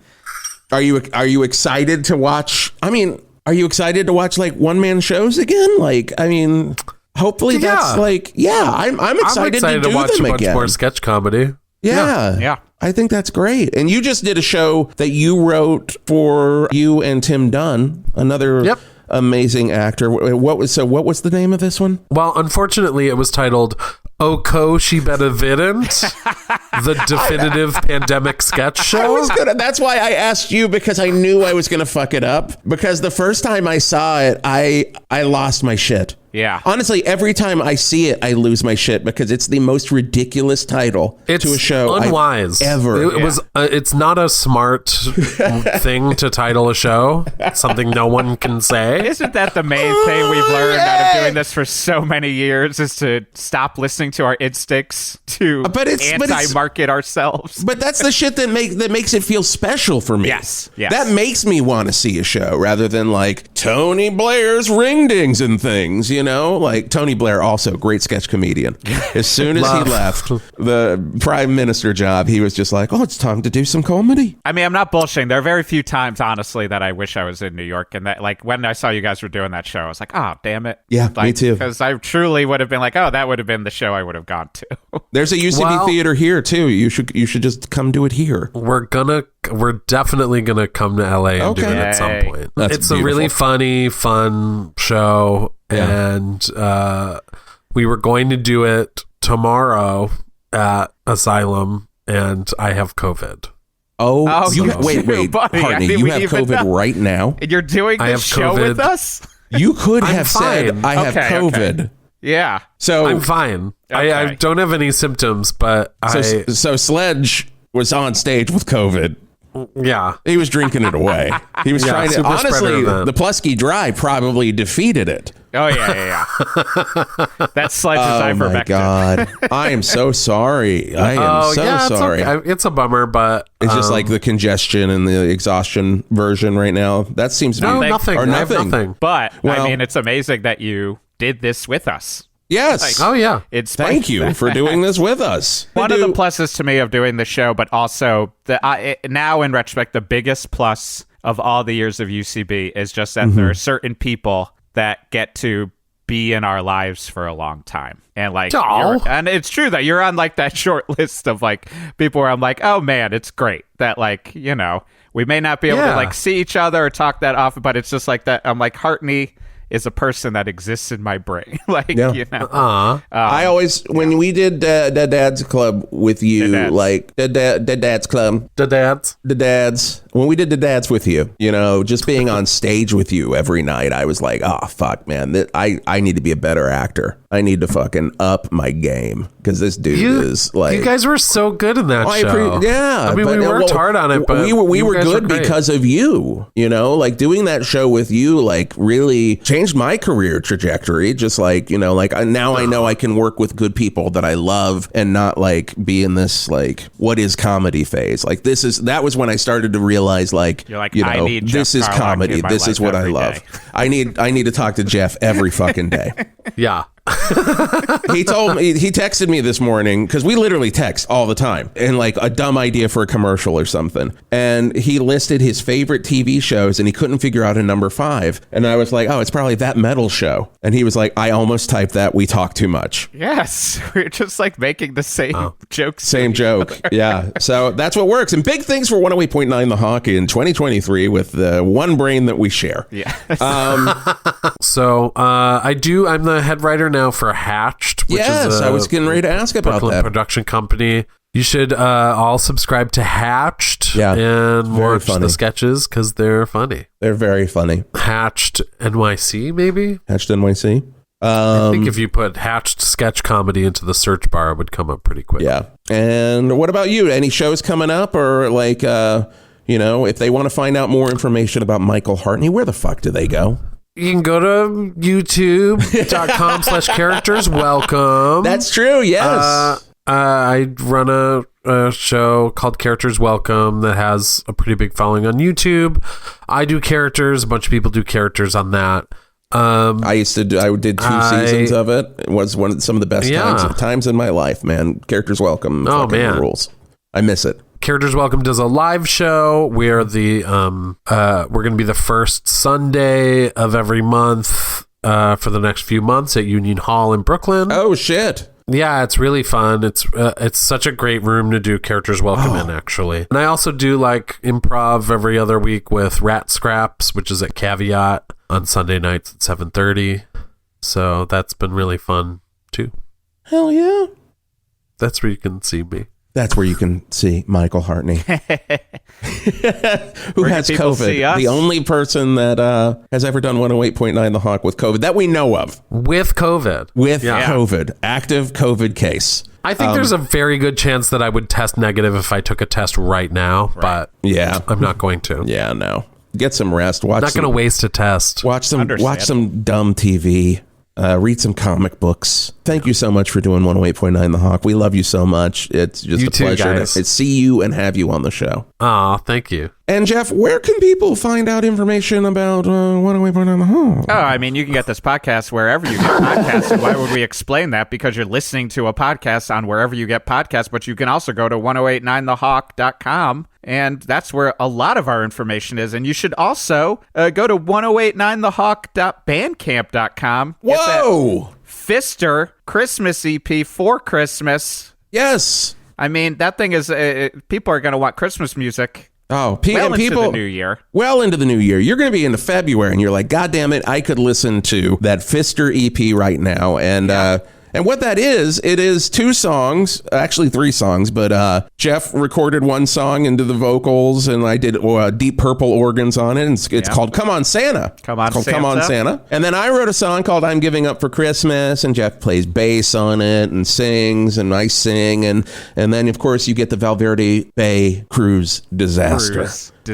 Are you excited to watch? I mean, are you excited to watch like one man shows again? Like, I mean. Hopefully that's like, I'm excited to do watch them a bunch again. more sketch comedy. Yeah. I think that's great. And you just did a show that you wrote for you and Tim Dunn, another amazing actor. What was the name of this one? Well, unfortunately, it was titled Oko She Better Vidn't, the definitive pandemic sketch show. That's why I asked you, because I knew I was going to fuck it up. Because the first time I saw it, I lost my shit. Yeah. Honestly, every time I see it, I lose my shit because it's the most ridiculous title to a show unwise ever. It was. It's not a smart thing to title a show. It's something no one can say. Isn't that the main thing we've learned out of doing this for so many years? Is to stop listening to our instincts to anti-market ourselves. But that's the shit that makes it feel special for me. Yes. That makes me want to see a show rather than like Tony Blair's ring-dings and things. You know, like Tony Blair, also great sketch comedian. As soon as he left the prime minister job, he was just like, "Oh, it's time to do some comedy." I mean, I'm not bullshitting. There are very few times, honestly, that I wish I was in New York, and that, like, when I saw you guys were doing that show, I was like, "Oh, damn it!" Yeah, like, me too. Because I truly would have been like, "Oh, that would have been the show I would have gone to." There's a UCB theater here too. You should just come do it here. We're definitely gonna come to LA and do it at some point. It's beautiful. A really funny, fun show. Yeah. And we were going to do it tomorrow at Asylum, and I have COVID. Wait, buddy. Hartney, you have COVID right now? And you're doing this show with us? You could have said, I have COVID. Okay. Yeah. So I'm fine. Okay. I don't have any symptoms, but So Sledge was on stage with COVID. Yeah. He was drinking it away. He was trying to. Honestly, the Plusky Dry probably defeated it. Oh, yeah. That's Sledge's ivermectin. Oh, my God. I am so sorry. I am sorry. It's okay. It's a bummer, but... It's just like the congestion and the exhaustion version right now. That seems to be... nothing. Or I have nothing. But, I mean, it's amazing that you did this with us. Yes. Thank you for doing this with us. One of the pluses to me of doing the show, but also now in retrospect, the biggest plus of all the years of UCB is just that there are certain people that get to be in our lives for a long time. And like, Aw. and it's true that you're on like that short list of like people where I'm like, oh man, it's great that like, you know, we may not be able to like see each other or talk that often, but it's just like that. I'm like, Hartney is a person that exists in my brain. Like, you know, I always, when we did the Dad's Club with you, like the Dad's Club, the Dads, when we did the Dads with you, you know, just being on stage with you every night, I was like, oh, fuck, man, I need to be a better actor. I need to fucking up my game because this dude is like. You guys were so good in that show. I mean, we worked hard on it, but we were good because of you, you know, like doing that show with you, like really changed my career trajectory. Just like, you know, like now I know I can work with good people that I love and not like be in this like what is comedy phase. Like that was when I started to realize like, you're like, you know, this is comedy. This is what I love. Day. I need to talk to Geoff every fucking day. Yeah. He texted me this morning because we literally text all the time and like a dumb idea for a commercial or something. And he listed his favorite TV shows and he couldn't figure out a number 5. And I was like, oh, it's probably that metal show. And he was like, I almost typed that. We talk too much. Yes. We're just like making the same jokes. Same joke. Yeah. So that's what works. And big things for 108.9 The Hawk in 2023 with the one brain that we share. Yeah. So I'm the head writer now for Hatched, which is I was getting ready to ask about Brooklyn that production company. You should all subscribe to Hatched and watch the sketches because they're funny. They're very funny. Hatched NYC, maybe? Hatched NYC? I think if you put Hatched sketch comedy into the search bar, it would come up pretty quick. Yeah. And what about you? Any shows coming up or like, you know, if they want to find out more information about Michael Hartney, where the fuck do they go? You can go to youtube.com/characters welcome. That's true, yes. I run a show called Characters Welcome that has a pretty big following on YouTube. I do characters. A bunch of people do characters on that. I did 2 seasons of it. It was some of the best times in my life, man. Characters Welcome. Oh, man. Rules. I miss it. Characters Welcome does a live show. We're we're going to be the first Sunday of every month for the next few months at Union Hall in Brooklyn. Oh shit. Yeah, it's really fun. It's such a great room to do Characters Welcome in, actually. And I also do like improv every other week with Rat Scraps, which is at Caveat on Sunday nights at 7:30. So that's been really fun too. Hell yeah. That's where you can see me. That's where you can see Michael Hartney, who has COVID. The only person that has ever done 108.9 The Hawk with COVID that we know of. With COVID. COVID. Active COVID case. I think there's a very good chance that I would test negative if I took a test right now, but I'm not going to. Yeah, no. Get some rest. I'm not going to waste a test. Watch some dumb TV. Read some comic books. Thank you so much for doing 108.9 The Hawk. We love you so much. It's just a pleasure to see you and have you on the show. Aw, thank you. And Geoff, where can people find out information about 108.9 The Hawk? Oh, I mean, you can get this podcast wherever you get podcasts. And why would we explain that? Because you're listening to a podcast on wherever you get podcasts, but you can also go to 1089thehawk.com. And that's where a lot of our information is. And you should also go to 1089thehawk.bandcamp.com. Whoa! Fister Christmas EP for Christmas. Yes. I mean, that thing is, people are going to want Christmas music. Oh, into the new year. Well into the new year. You're going to be into February and you're like, God damn it, I could listen to that Fister EP right now. And what that is, it is 2 songs, actually 3 songs, but Geoff recorded 1 song into the vocals and I did Deep Purple organs on it. And it's called Come On Santa. Come On Santa. And then I wrote a song called I'm Giving Up for Christmas and Geoff plays bass on it and sings and I sing. And then, of course, you get the Verde Bay Cruise Disaster.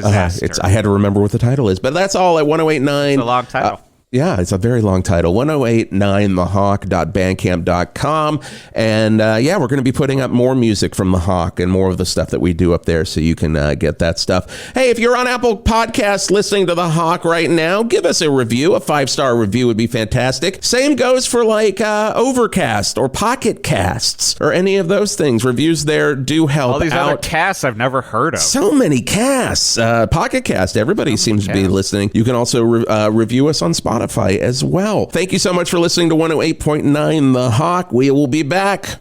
I had to remember what the title is, but that's all at 1089. It's a long title. Yeah, it's a very long title. 1089thehawk.bandcamp.com. And we're going to be putting up more music from The Hawk and more of the stuff that we do up there so you can get that stuff. Hey, if you're on Apple Podcasts listening to The Hawk right now, give us a review. A 5-star review would be fantastic. Same goes for like Overcast or Pocket Casts or any of those things. Reviews there do help out. All these other casts I've never heard of. So many casts. Pocket Cast, everybody seems to be listening. You can also review us on Spot. Spotify as well. Thank you so much for listening to 108.9 The Hawk. We will be back.